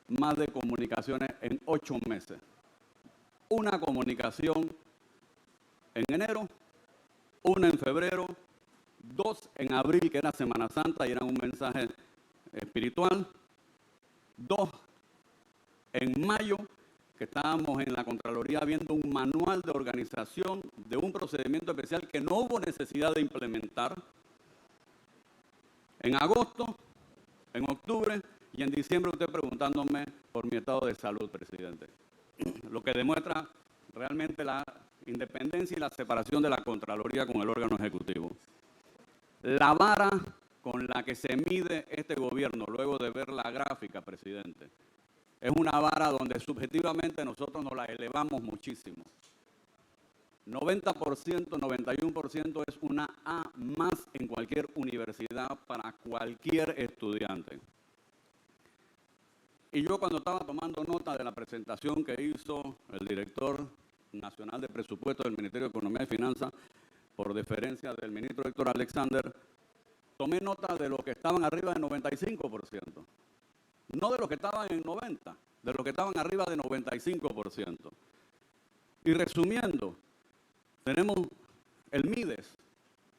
más de comunicaciones en 8 meses. Una comunicación en enero, una en febrero, 2 en abril, que era Semana Santa y era un mensaje espiritual, 2 en mayo, que estábamos en la Contraloría viendo un manual de organización de un procedimiento especial que no hubo necesidad de implementar, en agosto, en octubre y en diciembre usted preguntándome por mi estado de salud, presidente. Lo que demuestra realmente la independencia y la separación de la Contraloría con el órgano ejecutivo. La vara con la que se mide este gobierno, luego de ver la gráfica, presidente, es una vara donde subjetivamente nosotros nos la elevamos muchísimo. 90%, 91% es una A más en cualquier universidad para cualquier estudiante. Y yo cuando estaba tomando nota de la presentación que hizo el director nacional de presupuesto del Ministerio de Economía y Finanzas, por deferencia del ministro Héctor Alexander, tomé nota de los que estaban arriba del 95%. No de los que estaban en 90, de los que estaban arriba de 95%. Y resumiendo, tenemos el MIDES.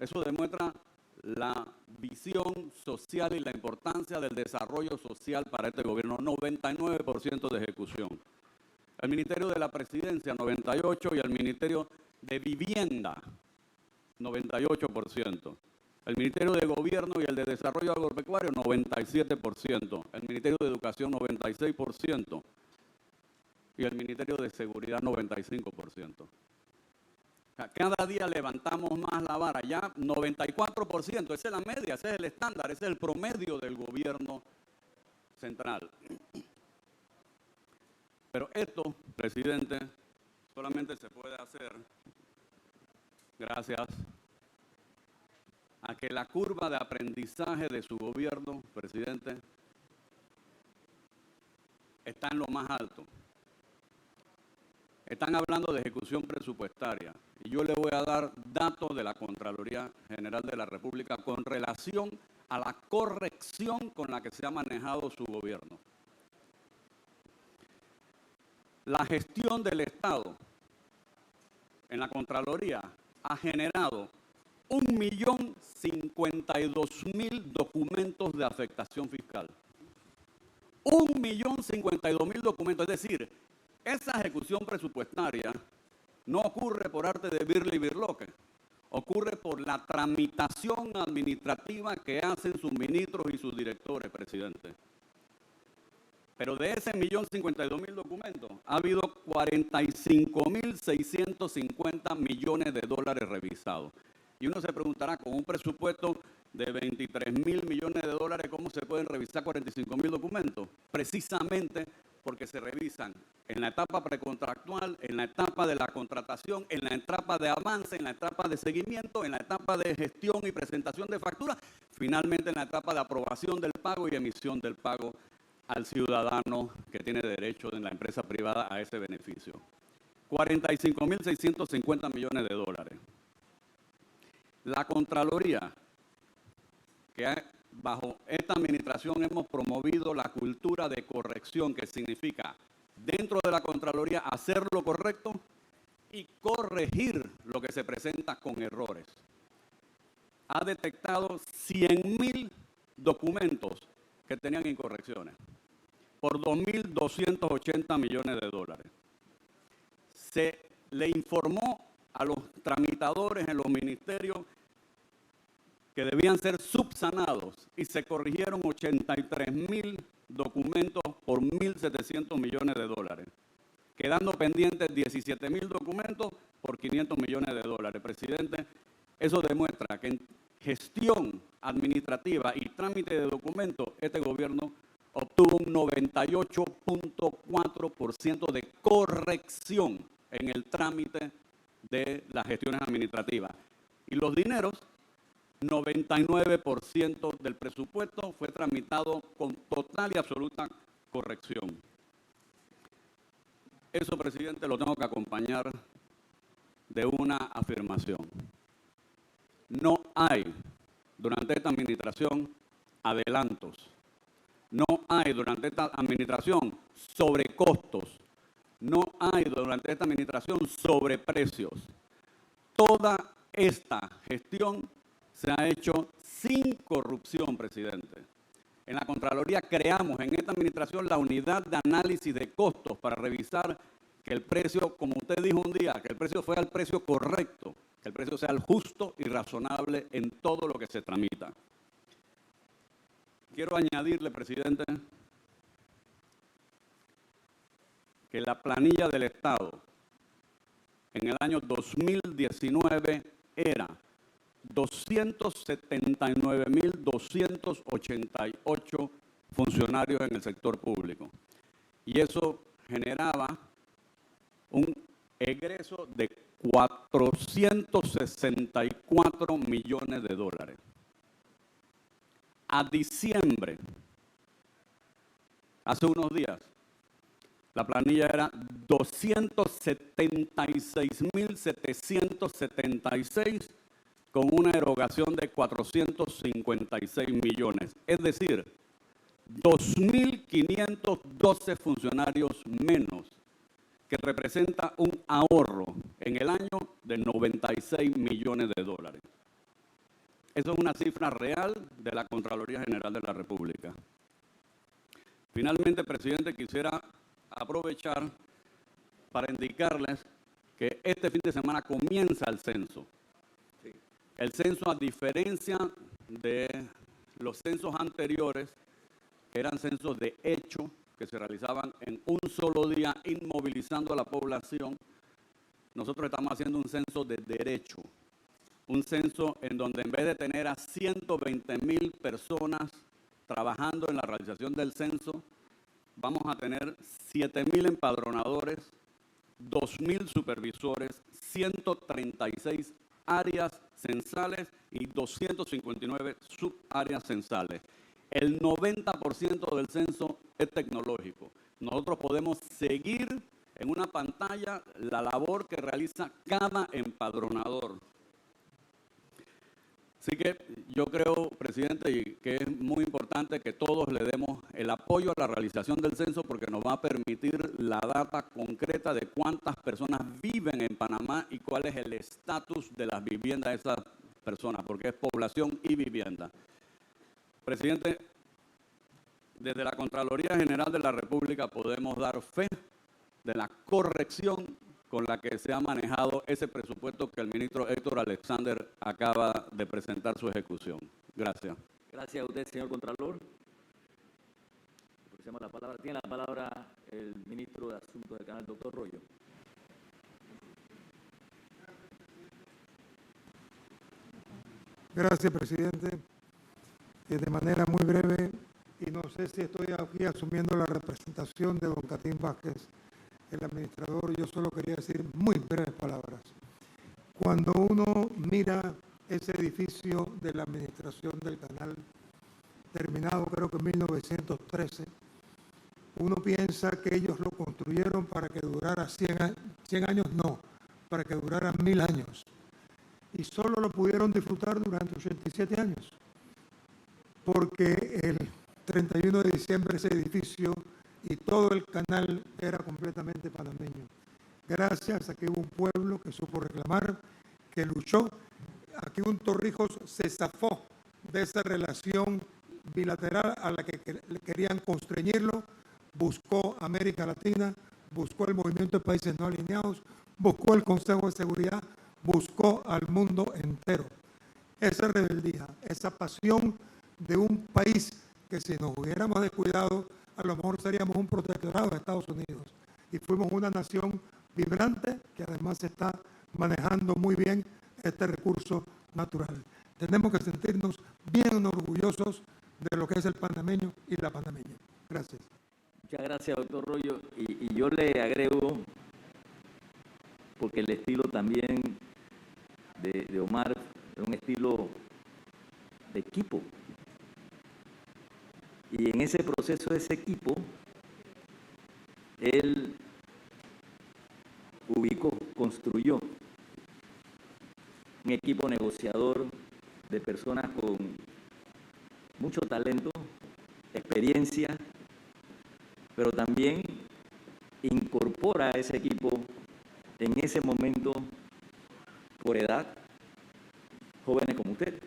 Eso demuestra la visión social y la importancia del desarrollo social para este gobierno. 99% de ejecución. El Ministerio de la Presidencia, 98%, y el Ministerio de Vivienda, 98%. El Ministerio de Gobierno y el de Desarrollo Agropecuario, 97%. El Ministerio de Educación, 96%. Y el Ministerio de Seguridad, 95%. O sea, cada día levantamos más la vara, ya 94%. Esa es la media, ese es el estándar, ese es el promedio del gobierno central. Pero esto, presidente, solamente se puede hacer gracias a que la curva de aprendizaje de su gobierno, presidente, está en lo más alto. Están hablando de ejecución presupuestaria y yo le voy a dar datos de la Contraloría General de la República con relación a la corrección con la que se ha manejado su gobierno. La gestión del Estado en la Contraloría ha generado 1.052.000 documentos de afectación fiscal. 1.052.000 documentos, es decir, esa ejecución presupuestaria no ocurre por arte de birli y birloque, ocurre por la tramitación administrativa que hacen sus ministros y sus directores, presidente. Pero de ese 1.052.000 documentos, ha habido 45.650 millones de dólares revisados. Y uno se preguntará, con un presupuesto de 23.000 millones de dólares, ¿cómo se pueden revisar 45.000 documentos? Precisamente porque se revisan en la etapa precontractual, en la etapa de la contratación, en la etapa de avance, en la etapa de seguimiento, en la etapa de gestión y presentación de facturas, finalmente en la etapa de aprobación del pago y emisión del pago al ciudadano que tiene derecho en la empresa privada a ese beneficio. 45.650 millones de dólares. La Contraloría, que bajo esta administración hemos promovido la cultura de corrección, que significa dentro de la Contraloría hacer lo correcto y corregir lo que se presenta con errores. Ha detectado 100.000 documentos que tenían incorrecciones por 2.280 millones de dólares. Se le informó a los tramitadores en los ministerios que debían ser subsanados y se corrigieron 83.000 documentos por 1.700 millones de dólares, quedando pendientes 17.000 documentos por 500 millones de dólares. Presidente, eso demuestra que en gestión administrativa y trámite de documentos, este gobierno obtuvo un 98.4% de corrección en el trámite de las gestiones administrativas. Y los dineros, 99% del presupuesto fue tramitado con total y absoluta corrección. Eso, presidente, lo tengo que acompañar de una afirmación. No hay, durante esta administración, adelantos. No hay, durante esta administración, sobrecostos. No hay, durante esta administración, sobreprecios. Toda esta gestión se ha hecho sin corrupción, presidente. En la Contraloría creamos en esta administración la unidad de análisis de costos para revisar que el precio, como usted dijo un día, que el precio fuera el precio correcto, que el precio sea el justo y razonable en todo lo que se tramita. Quiero añadirle, presidente, que la planilla del Estado en el año 2019 era 279.288 funcionarios en el sector público. Y eso generaba un egreso de 464 millones de dólares. A diciembre, hace unos días, la planilla era 276.776 con una erogación de 456 millones. Es decir, 2.512 funcionarios menos, que representa un ahorro en el año de 96 millones de dólares. Eso es una cifra real de la Contraloría General de la República. Finalmente, presidente, quisiera aprovechar para indicarles que este fin de semana comienza el censo. El censo, a diferencia de los censos anteriores, que eran censos de hecho, que se realizaban en un solo día, inmovilizando a la población, nosotros estamos haciendo un censo de derecho. Un censo en donde, en vez de tener a 120.000 personas trabajando en la realización del censo, vamos a tener 7.000 empadronadores, 2.000 supervisores, 136 áreas censales y 259 subáreas censales. El 90% del censo es tecnológico. Nosotros podemos seguir en una pantalla la labor que realiza cada empadronador. Así que yo creo, presidente, y que es muy importante que todos le demos el apoyo a la realización del censo porque nos va a permitir la data concreta de cuántas personas viven en Panamá y cuál es el estatus de las viviendas de esas personas, porque es población y vivienda. Presidente, desde la Contraloría General de la República podemos dar fe de la corrección con la que se ha manejado ese presupuesto que el ministro Héctor Alexander acaba de presentar su ejecución. Gracias. Gracias a usted, señor Contralor. La palabra, tiene la palabra el ministro de Asuntos del Canal, doctor Royo. Gracias, presidente. De manera muy breve, y no sé si estoy aquí asumiendo la representación de don Catín Vázquez, el administrador, yo solo quería decir muy breves palabras. Cuando uno mira ese edificio de la administración del canal, terminado creo que en 1913, uno piensa que ellos lo construyeron para que durara 100 años, no, para que durara 1000 años. Y solo lo pudieron disfrutar durante 87 años, porque el 31 de diciembre ese edificio y todo el canal era completamente panameño. Gracias a que hubo un pueblo que supo reclamar, que luchó. Aquí un Torrijos se zafó de esa relación bilateral a la que querían constreñirlo, buscó América Latina, buscó el Movimiento de Países No Alineados, buscó el Consejo de Seguridad, buscó al mundo entero. Esa rebeldía, esa pasión de un país que si nos hubiéramos descuidado, a lo mejor seríamos un protectorado de Estados Unidos. Y fuimos una nación vibrante que además está manejando muy bien este recurso natural. Tenemos que sentirnos bien orgullosos de lo que es el panameño y la panameña. Gracias. Muchas gracias, doctor Royo. Y yo le agrego, porque el estilo también de Omar es un estilo de equipo. Y en ese proceso de ese equipo, él construyó un equipo negociador de personas con mucho talento, experiencia, pero también incorpora a ese equipo en ese momento, por edad, jóvenes como usted,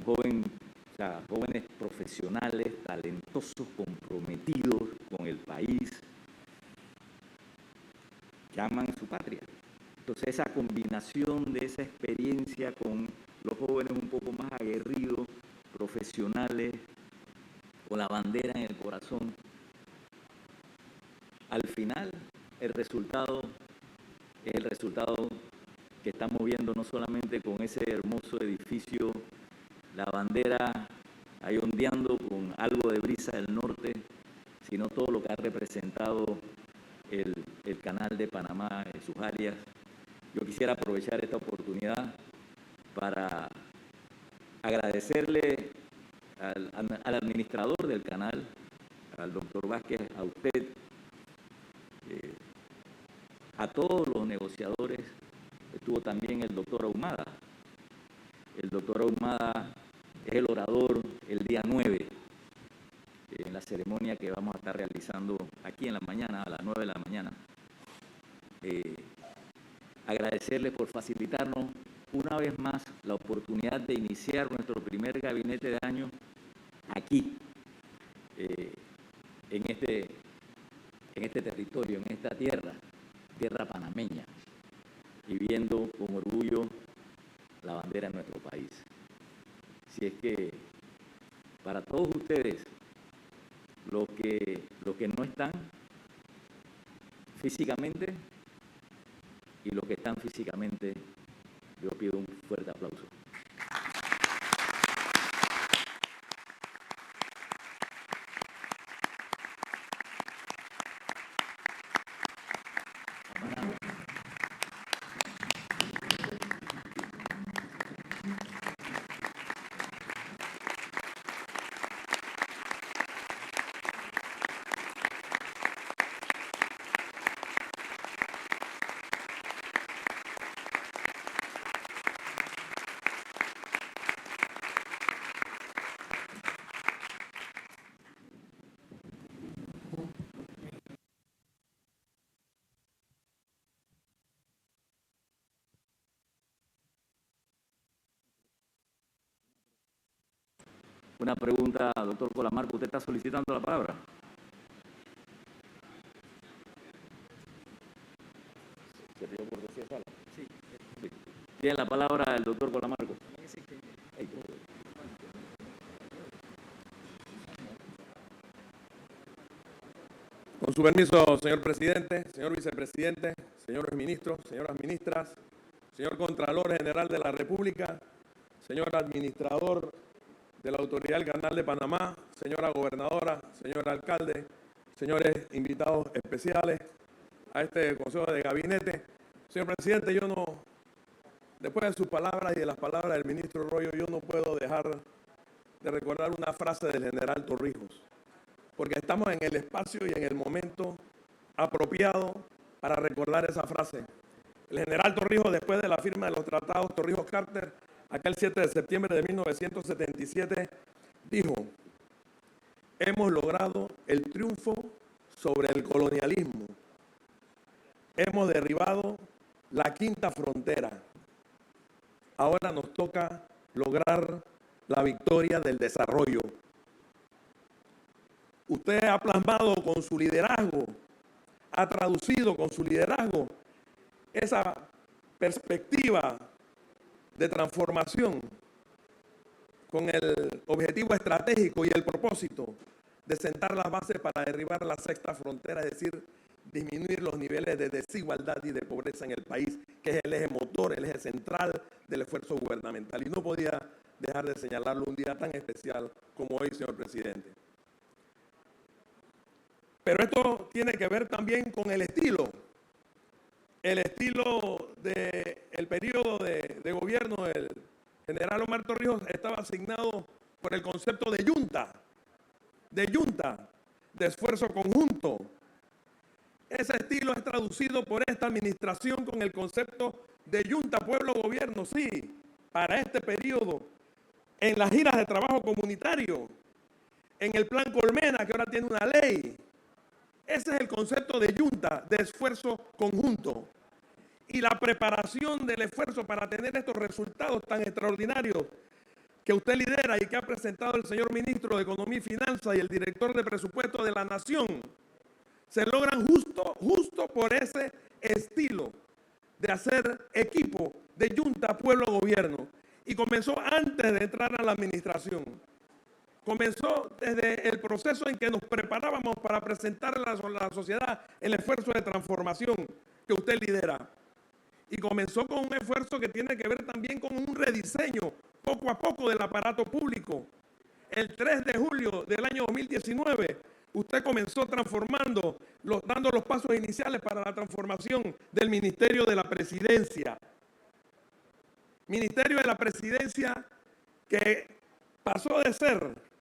jóvenes profesionales, talentosos, comprometidos con el país, que aman su patria. Entonces esa combinación de esa experiencia con los jóvenes un poco más aguerridos, profesionales, con la bandera en el corazón, al final el resultado es el resultado que estamos viendo no solamente con ese hermoso edificio, la bandera ahí ondeando con algo de brisa del norte, sino todo lo que ha representado el canal de Panamá en sus áreas. Yo quisiera aprovechar esta oportunidad para agradecerle al administrador del canal, al doctor Vázquez, a usted, a todos los negociadores. Estuvo también el doctor Ahumada. El doctor Ahumada es el orador el día 9 en la ceremonia que vamos a estar realizando aquí en la mañana, a las 9 de la mañana. Agradecerles por facilitarnos una vez más la oportunidad de iniciar nuestro primer gabinete de año aquí, en este territorio, en esta tierra panameña, y viendo con orgullo la bandera de nuestro país. Si es que para todos ustedes, los que no están físicamente y los que están físicamente, yo pido un fuerte aplauso. Una pregunta, doctor Colamarco, ¿usted está solicitando la palabra? ¿Se pidió cortesía de sala? Sí. Tiene la palabra el doctor Colamarco. Con su permiso, señor presidente, señor vicepresidente, señores ministros, señoras ministras, señor Contralor General de la República, señor administrador de la Autoridad del Canal de Panamá, señora gobernadora, señor alcalde, señores invitados especiales a este Consejo de Gabinete. Señor presidente, yo no, después de sus palabras y de las palabras del ministro Royo, yo no puedo dejar de recordar una frase del general Torrijos, porque estamos en el espacio y en el momento apropiado para recordar esa frase. El general Torrijos, después de la firma de los tratados Torrijos-Carter, aquel 7 de septiembre de 1977, dijo: hemos logrado el triunfo sobre el colonialismo. Hemos derribado la quinta frontera. Ahora nos toca lograr la victoria del desarrollo. Usted ha plasmado con su liderazgo, ha traducido con su liderazgo esa perspectiva de transformación con el objetivo estratégico y el propósito de sentar las bases para derribar la sexta frontera, es decir, disminuir los niveles de desigualdad y de pobreza en el país, que es el eje motor, el eje central del esfuerzo gubernamental. Y no podía dejar de señalarlo un día tan especial como hoy, señor presidente. Pero esto tiene que ver también con el estilo. El estilo del periodo de gobierno del general Omar Torrijos estaba asignado por el concepto de yunta, de esfuerzo conjunto. Ese estilo es traducido por esta administración con el concepto de yunta, pueblo, gobierno, sí, para este periodo, en las giras de trabajo comunitario, en el plan Colmena, que ahora tiene una ley. Ese es el concepto de yunta, de esfuerzo conjunto. Y la preparación del esfuerzo para tener estos resultados tan extraordinarios que usted lidera y que ha presentado el señor ministro de Economía y Finanzas y el director de presupuesto de la Nación, se logran justo por ese estilo de hacer equipo de yunta, pueblo, gobierno. Y comenzó antes de entrar a la administración. Comenzó desde el proceso en que nos preparábamos para presentar a la sociedad el esfuerzo de transformación que usted lidera. Y comenzó con un esfuerzo que tiene que ver también con un rediseño poco a poco del aparato público. El 3 de julio del año 2019, usted comenzó transformando, dando los pasos iniciales para la transformación del Ministerio de la Presidencia. Ministerio de la Presidencia que pasó de ser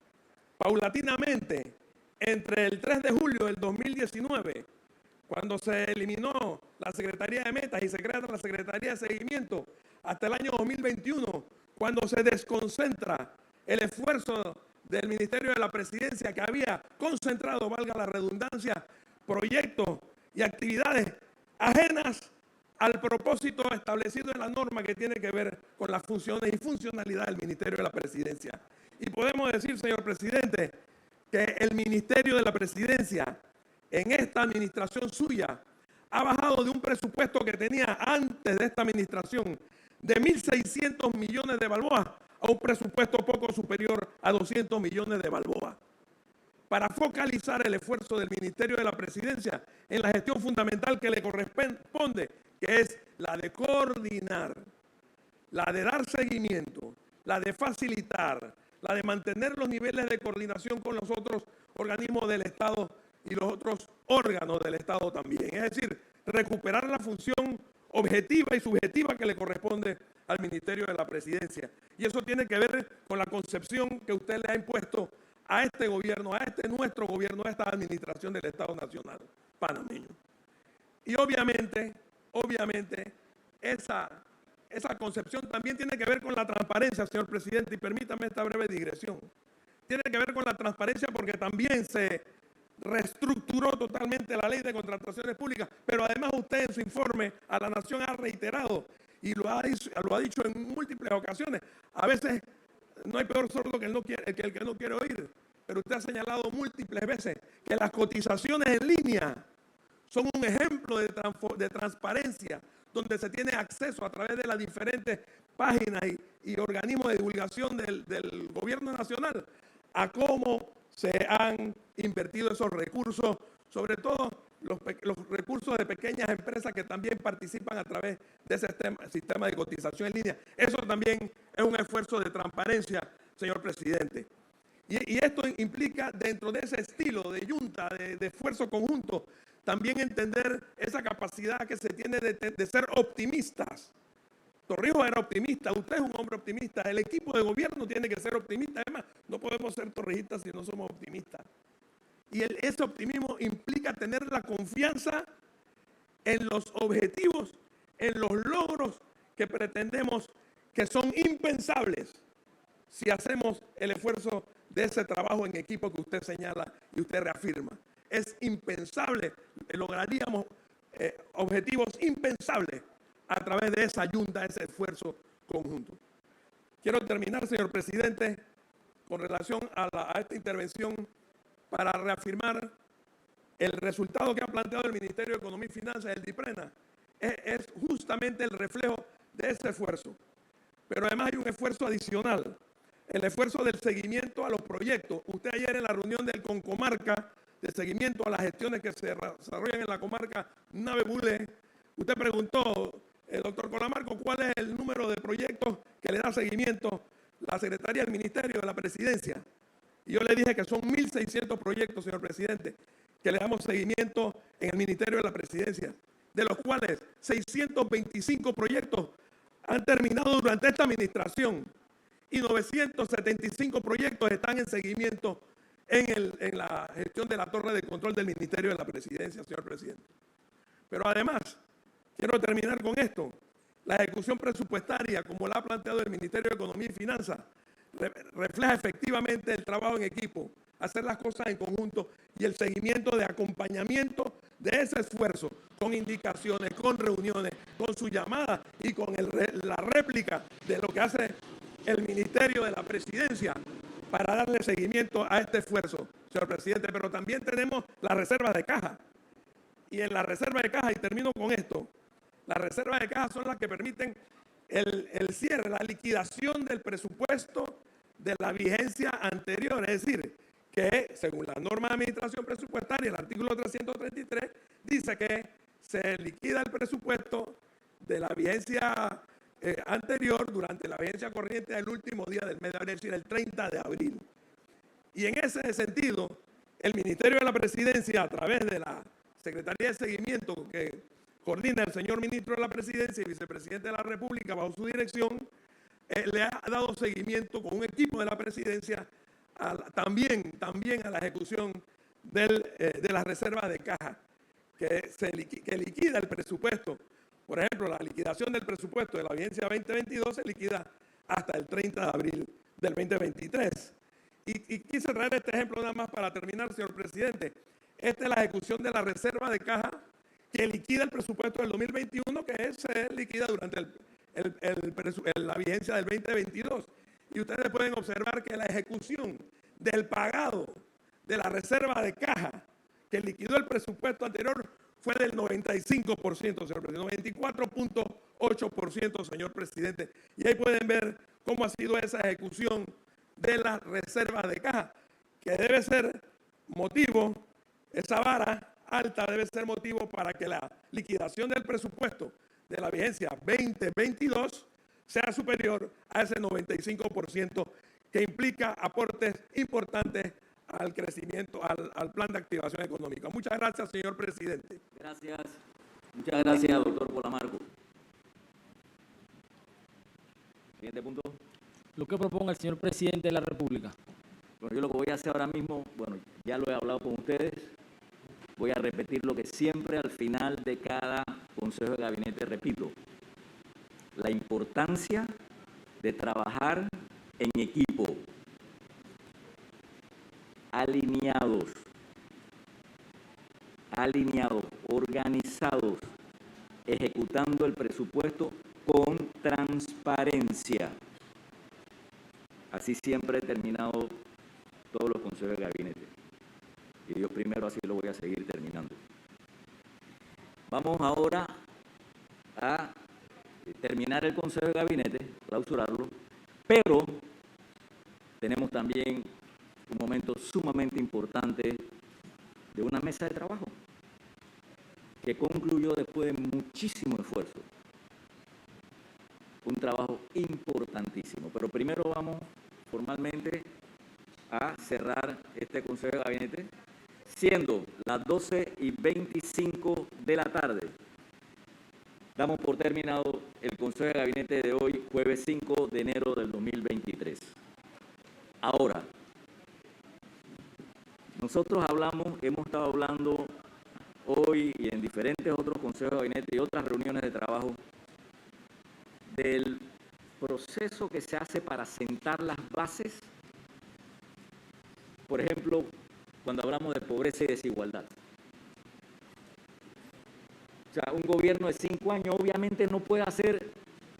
paulatinamente entre el 3 de julio del 2019, cuando se eliminó la Secretaría de Metas y se crea la Secretaría de Seguimiento, hasta el año 2021, cuando se desconcentra el esfuerzo del Ministerio de la Presidencia, que había concentrado, valga la redundancia, proyectos y actividades ajenas al propósito establecido en la norma que tiene que ver con las funciones y funcionalidad del Ministerio de la Presidencia. Y podemos decir, señor presidente, que el Ministerio de la Presidencia en esta administración suya ha bajado de un presupuesto que tenía antes de esta administración de 1.600 millones de balboas a un presupuesto poco superior a 200 millones de balboas, para focalizar el esfuerzo del Ministerio de la Presidencia en la gestión fundamental que le corresponde, que es la de coordinar, la de dar seguimiento, la de facilitar, la de mantener los niveles de coordinación con los otros organismos del Estado y los otros órganos del Estado también. Es decir, recuperar la función objetiva y subjetiva que le corresponde al Ministerio de la Presidencia. Y eso tiene que ver con la concepción que usted le ha impuesto a este gobierno, a este nuestro gobierno, a esta administración del Estado Nacional panameño. Y obviamente, esa concepción también tiene que ver con la transparencia, señor presidente, y permítame esta breve digresión. Tiene que ver con la transparencia porque también se reestructuró totalmente la ley de contrataciones públicas, pero además usted en su informe a la Nación ha reiterado y lo ha dicho en múltiples ocasiones, a veces no hay peor sordo que el que no quiere oír. Pero usted ha señalado múltiples veces que las cotizaciones en línea son un ejemplo de transparencia, donde se tiene acceso a través de las diferentes páginas y organismos de divulgación del gobierno nacional a cómo se han invertido esos recursos, sobre todo los recursos de pequeñas empresas que también participan a través de ese sistema de cotización en línea. Eso también es un esfuerzo de transparencia, señor presidente. Y esto implica, dentro de ese estilo de junta, de esfuerzo conjunto, también entender esa capacidad que se tiene de ser optimistas. Torrijos era optimista, usted es un hombre optimista, el equipo de gobierno tiene que ser optimista. Además, no podemos ser torrijistas si no somos optimistas. Y ese optimismo implica tener la confianza en los objetivos, en los logros que pretendemos, que son impensables si hacemos el esfuerzo de ese trabajo en equipo que usted señala y usted reafirma. Es impensable, lograríamos objetivos impensables a través de esa junta, ese esfuerzo conjunto. Quiero terminar, señor presidente, con relación a esta intervención para reafirmar el resultado que ha planteado el Ministerio de Economía y Finanzas, el DIPRENA. Es justamente el reflejo de ese esfuerzo. Pero además hay un esfuerzo adicional, el esfuerzo del seguimiento a los proyectos. Usted ayer en la reunión del Concomarca, de seguimiento a las gestiones que se desarrollan en la comarca Nave-Bulé, usted preguntó, doctor Colamarco, ¿cuál es el número de proyectos que le da seguimiento la Secretaría del Ministerio de la Presidencia? Y yo le dije que son 1.600 proyectos, señor presidente, que le damos seguimiento en el Ministerio de la Presidencia, de los cuales 625 proyectos han terminado durante esta administración y 975 proyectos están en seguimiento en la gestión de la torre de control del Ministerio de la Presidencia, señor presidente. Pero además, quiero terminar con esto. La ejecución presupuestaria, como la ha planteado el Ministerio de Economía y Finanzas, refleja efectivamente el trabajo en equipo, hacer las cosas en conjunto y el seguimiento de acompañamiento de ese esfuerzo, con indicaciones, con reuniones, con su llamada y con la réplica de lo que hace el Ministerio de la Presidencia para darle seguimiento a este esfuerzo, señor presidente. Pero también tenemos las reservas de caja. Y en la reserva de caja, y termino con esto, las reservas de caja son las que permiten el cierre, la liquidación del presupuesto de la vigencia anterior. Es decir, que según la norma de administración presupuestaria, el artículo 333, dice que se liquida el presupuesto de la vigencia anterior durante la vigencia corriente del último día del mes de abril, es decir, el 30 de abril. Y en ese sentido, el Ministerio de la Presidencia, a través de la Secretaría de Seguimiento que coordina el señor Ministro de la Presidencia y Vicepresidente de la República bajo su dirección, le ha dado seguimiento con un equipo de la Presidencia también a la ejecución de las reservas de caja que liquida el presupuesto. Por ejemplo, la liquidación del presupuesto de la vigencia 2022 se liquida hasta el 30 de abril del 2023. Y quise traer este ejemplo nada más para terminar, señor presidente. Esta es la ejecución de la reserva de caja que liquida el presupuesto del 2021, que se liquida durante la vigencia del 2022. Y ustedes pueden observar que la ejecución del pagado de la reserva de caja que liquidó el presupuesto anterior fue del 95%, señor presidente, 94.8%, señor presidente. Y ahí pueden ver cómo ha sido esa ejecución de la reserva de caja, que debe ser motivo, esa vara alta debe ser motivo para que la liquidación del presupuesto de la vigencia 2022 sea superior a ese 95% que implica aportes importantes al crecimiento, al plan de activación económica. Muchas gracias, señor presidente. Gracias. Muchas gracias, doctor Colamarco. Siguiente punto. Lo que proponga el señor presidente de la República. Bueno, yo lo que voy a hacer ahora mismo, bueno, ya lo he hablado con ustedes, voy a repetir lo que siempre al final de cada Consejo de Gabinete repito: la importancia de trabajar en equipo, alineados, organizados, ejecutando el presupuesto con transparencia. Así siempre he terminado todos los consejos de gabinete. Y Dios primero, así lo voy a seguir terminando. Vamos ahora a terminar el consejo de gabinete, clausurarlo, pero tenemos también un momento sumamente importante de una mesa de trabajo que concluyó después de muchísimo esfuerzo. Un trabajo importantísimo. Pero primero vamos formalmente a cerrar este consejo de gabinete, siendo las 12:25 de la tarde. Damos por terminado el consejo de gabinete de hoy, jueves 5 de enero del 2023. Ahora, nosotros hemos estado hablando hoy y en diferentes otros consejos de gabinete y otras reuniones de trabajo del proceso que se hace para sentar las bases, por ejemplo, cuando hablamos de pobreza y desigualdad. O sea, un gobierno de 5 años obviamente no puede hacer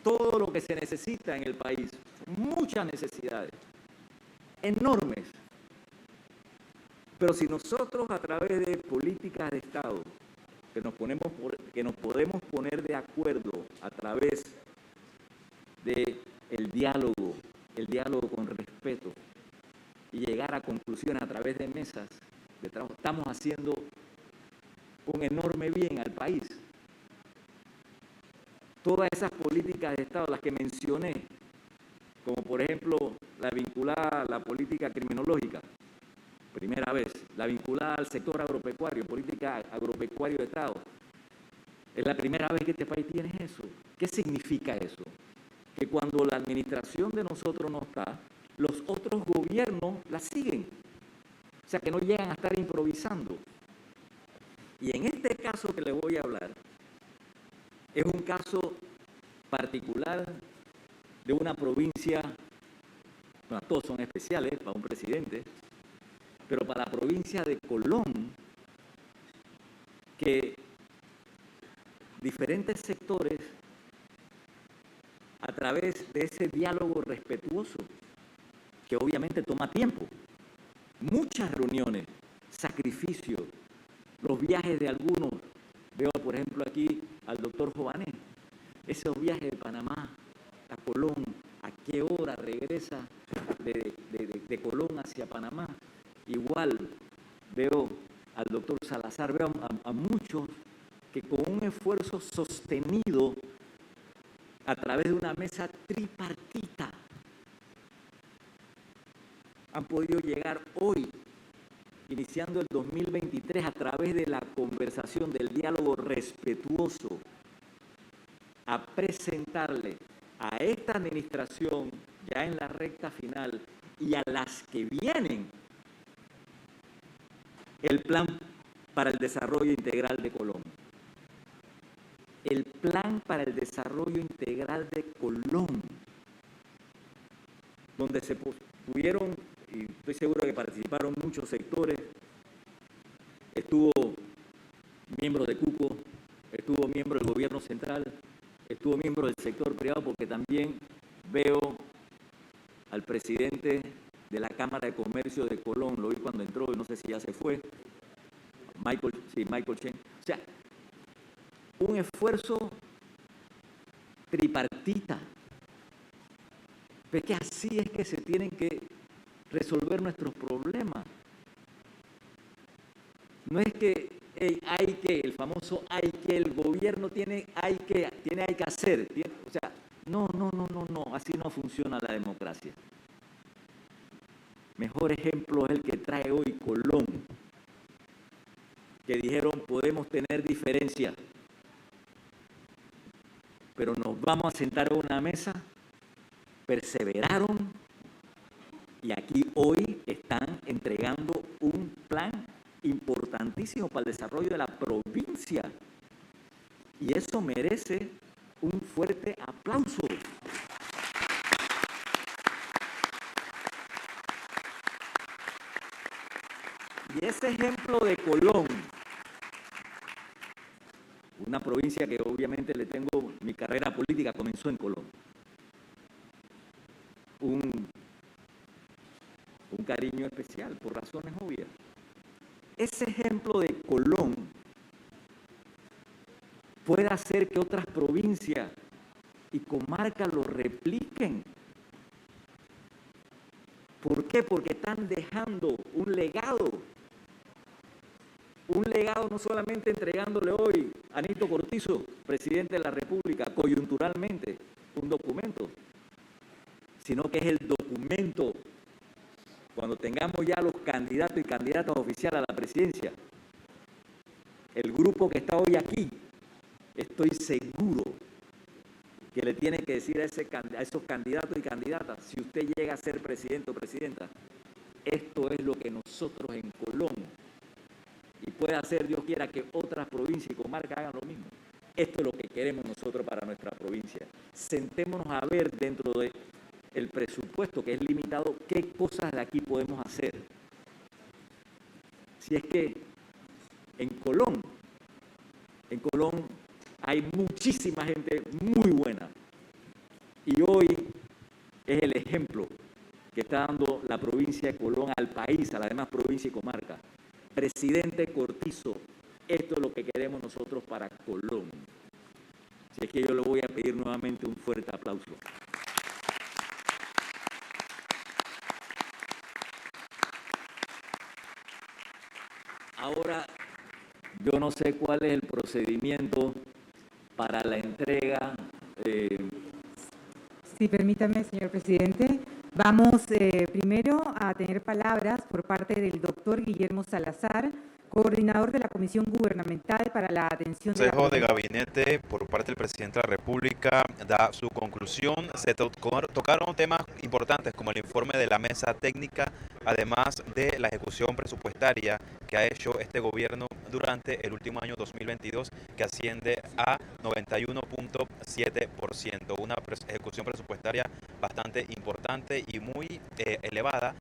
todo lo que se necesita en el país. Muchas necesidades, enormes. Pero si nosotros a través de políticas de Estado, que nos podemos poner de acuerdo a través del diálogo con respeto y llegar a conclusiones a través de mesas de trabajo, estamos haciendo un enorme bien al país. Todas esas políticas de Estado, las que mencioné, como por ejemplo la vinculada a la política criminológica, primera vez, la vinculada al sector agropecuario, política agropecuario de Estado, es la primera vez que este país tiene eso. ¿Qué significa eso? Que cuando la administración de nosotros no está, los otros gobiernos la siguen. O sea, que no llegan a estar improvisando. Y en este caso que les voy a hablar, es un caso particular de una provincia, bueno, todos son especiales para un presidente, pero para la provincia de Colón, que diferentes sectores, a través de ese diálogo respetuoso, que obviamente toma tiempo, muchas reuniones, sacrificios, los viajes de algunos, veo por ejemplo aquí al doctor Jované, esos viajes de Panamá a Colón, a qué hora regresa de Colón hacia Panamá. Igual veo al doctor Salazar, veo a muchos que con un esfuerzo sostenido a través de una mesa tripartita han podido llegar hoy, iniciando el 2023, a través de la conversación, del diálogo respetuoso, a presentarle a esta administración, ya en la recta final, y a las que vienen, el plan para el desarrollo integral de Colón. El plan para el desarrollo integral de Colón, donde se pudieron, y estoy seguro que participaron muchos sectores, estuvo miembro de CUCO, estuvo miembro del gobierno central, estuvo miembro del sector privado, porque también veo al presidente de la Cámara de Comercio de Colón, lo vi cuando entró, no sé si ya se fue, Michael Chen. O sea, un esfuerzo tripartita. Pero que así es que se tienen que resolver nuestros problemas. No es que el famoso el gobierno tiene que hacer. O sea, no, así no funciona la democracia. Mejor ejemplo es el que trae hoy Colón, que dijeron podemos tener diferencias, pero nos vamos a sentar a una mesa, perseveraron y aquí hoy están entregando un plan importantísimo para el desarrollo de la provincia y eso merece un fuerte aplauso. Y ese ejemplo de Colón, una provincia que obviamente le tengo, mi carrera política comenzó en Colón. Un cariño especial, por razones obvias. Ese ejemplo de Colón puede hacer que otras provincias y comarcas lo repliquen. ¿Por qué? Porque están dejando un legado no solamente entregándole hoy a Nito Cortizo, presidente de la República, coyunturalmente, un documento, sino que es el documento, cuando tengamos ya los candidatos y candidatas oficiales a la presidencia, el grupo que está hoy aquí, estoy seguro que le tiene que decir a esos candidatos y candidatas, si usted llega a ser presidente o presidenta, esto es lo que nosotros en Colón, y puede hacer, Dios quiera, que otras provincias y comarcas hagan lo mismo. Esto es lo que queremos nosotros para nuestra provincia. Sentémonos a ver dentro del presupuesto, que es limitado, qué cosas de aquí podemos hacer. Si es que en Colón hay muchísima gente muy buena. Y hoy es el ejemplo que está dando la provincia de Colón al país, a las demás provincias y comarcas. Presidente Cortizo, esto es lo que queremos nosotros para Colón. Así es que yo le voy a pedir nuevamente un fuerte aplauso. Ahora, yo no sé cuál es el procedimiento para la entrega. Sí, permítame, señor presidente. Vamos primero a tener palabras por parte del doctor Guillermo Salazar, coordinador de la Comisión Gubernamental para la Atención El Consejo de Gabinete por parte del Presidente de la República da su conclusión. Se tocaron temas importantes como el informe de la mesa técnica, además de la ejecución presupuestaria que ha hecho este gobierno durante el último año 2022, que asciende a 91.7%, una ejecución presupuestaria bastante importante y muy elevada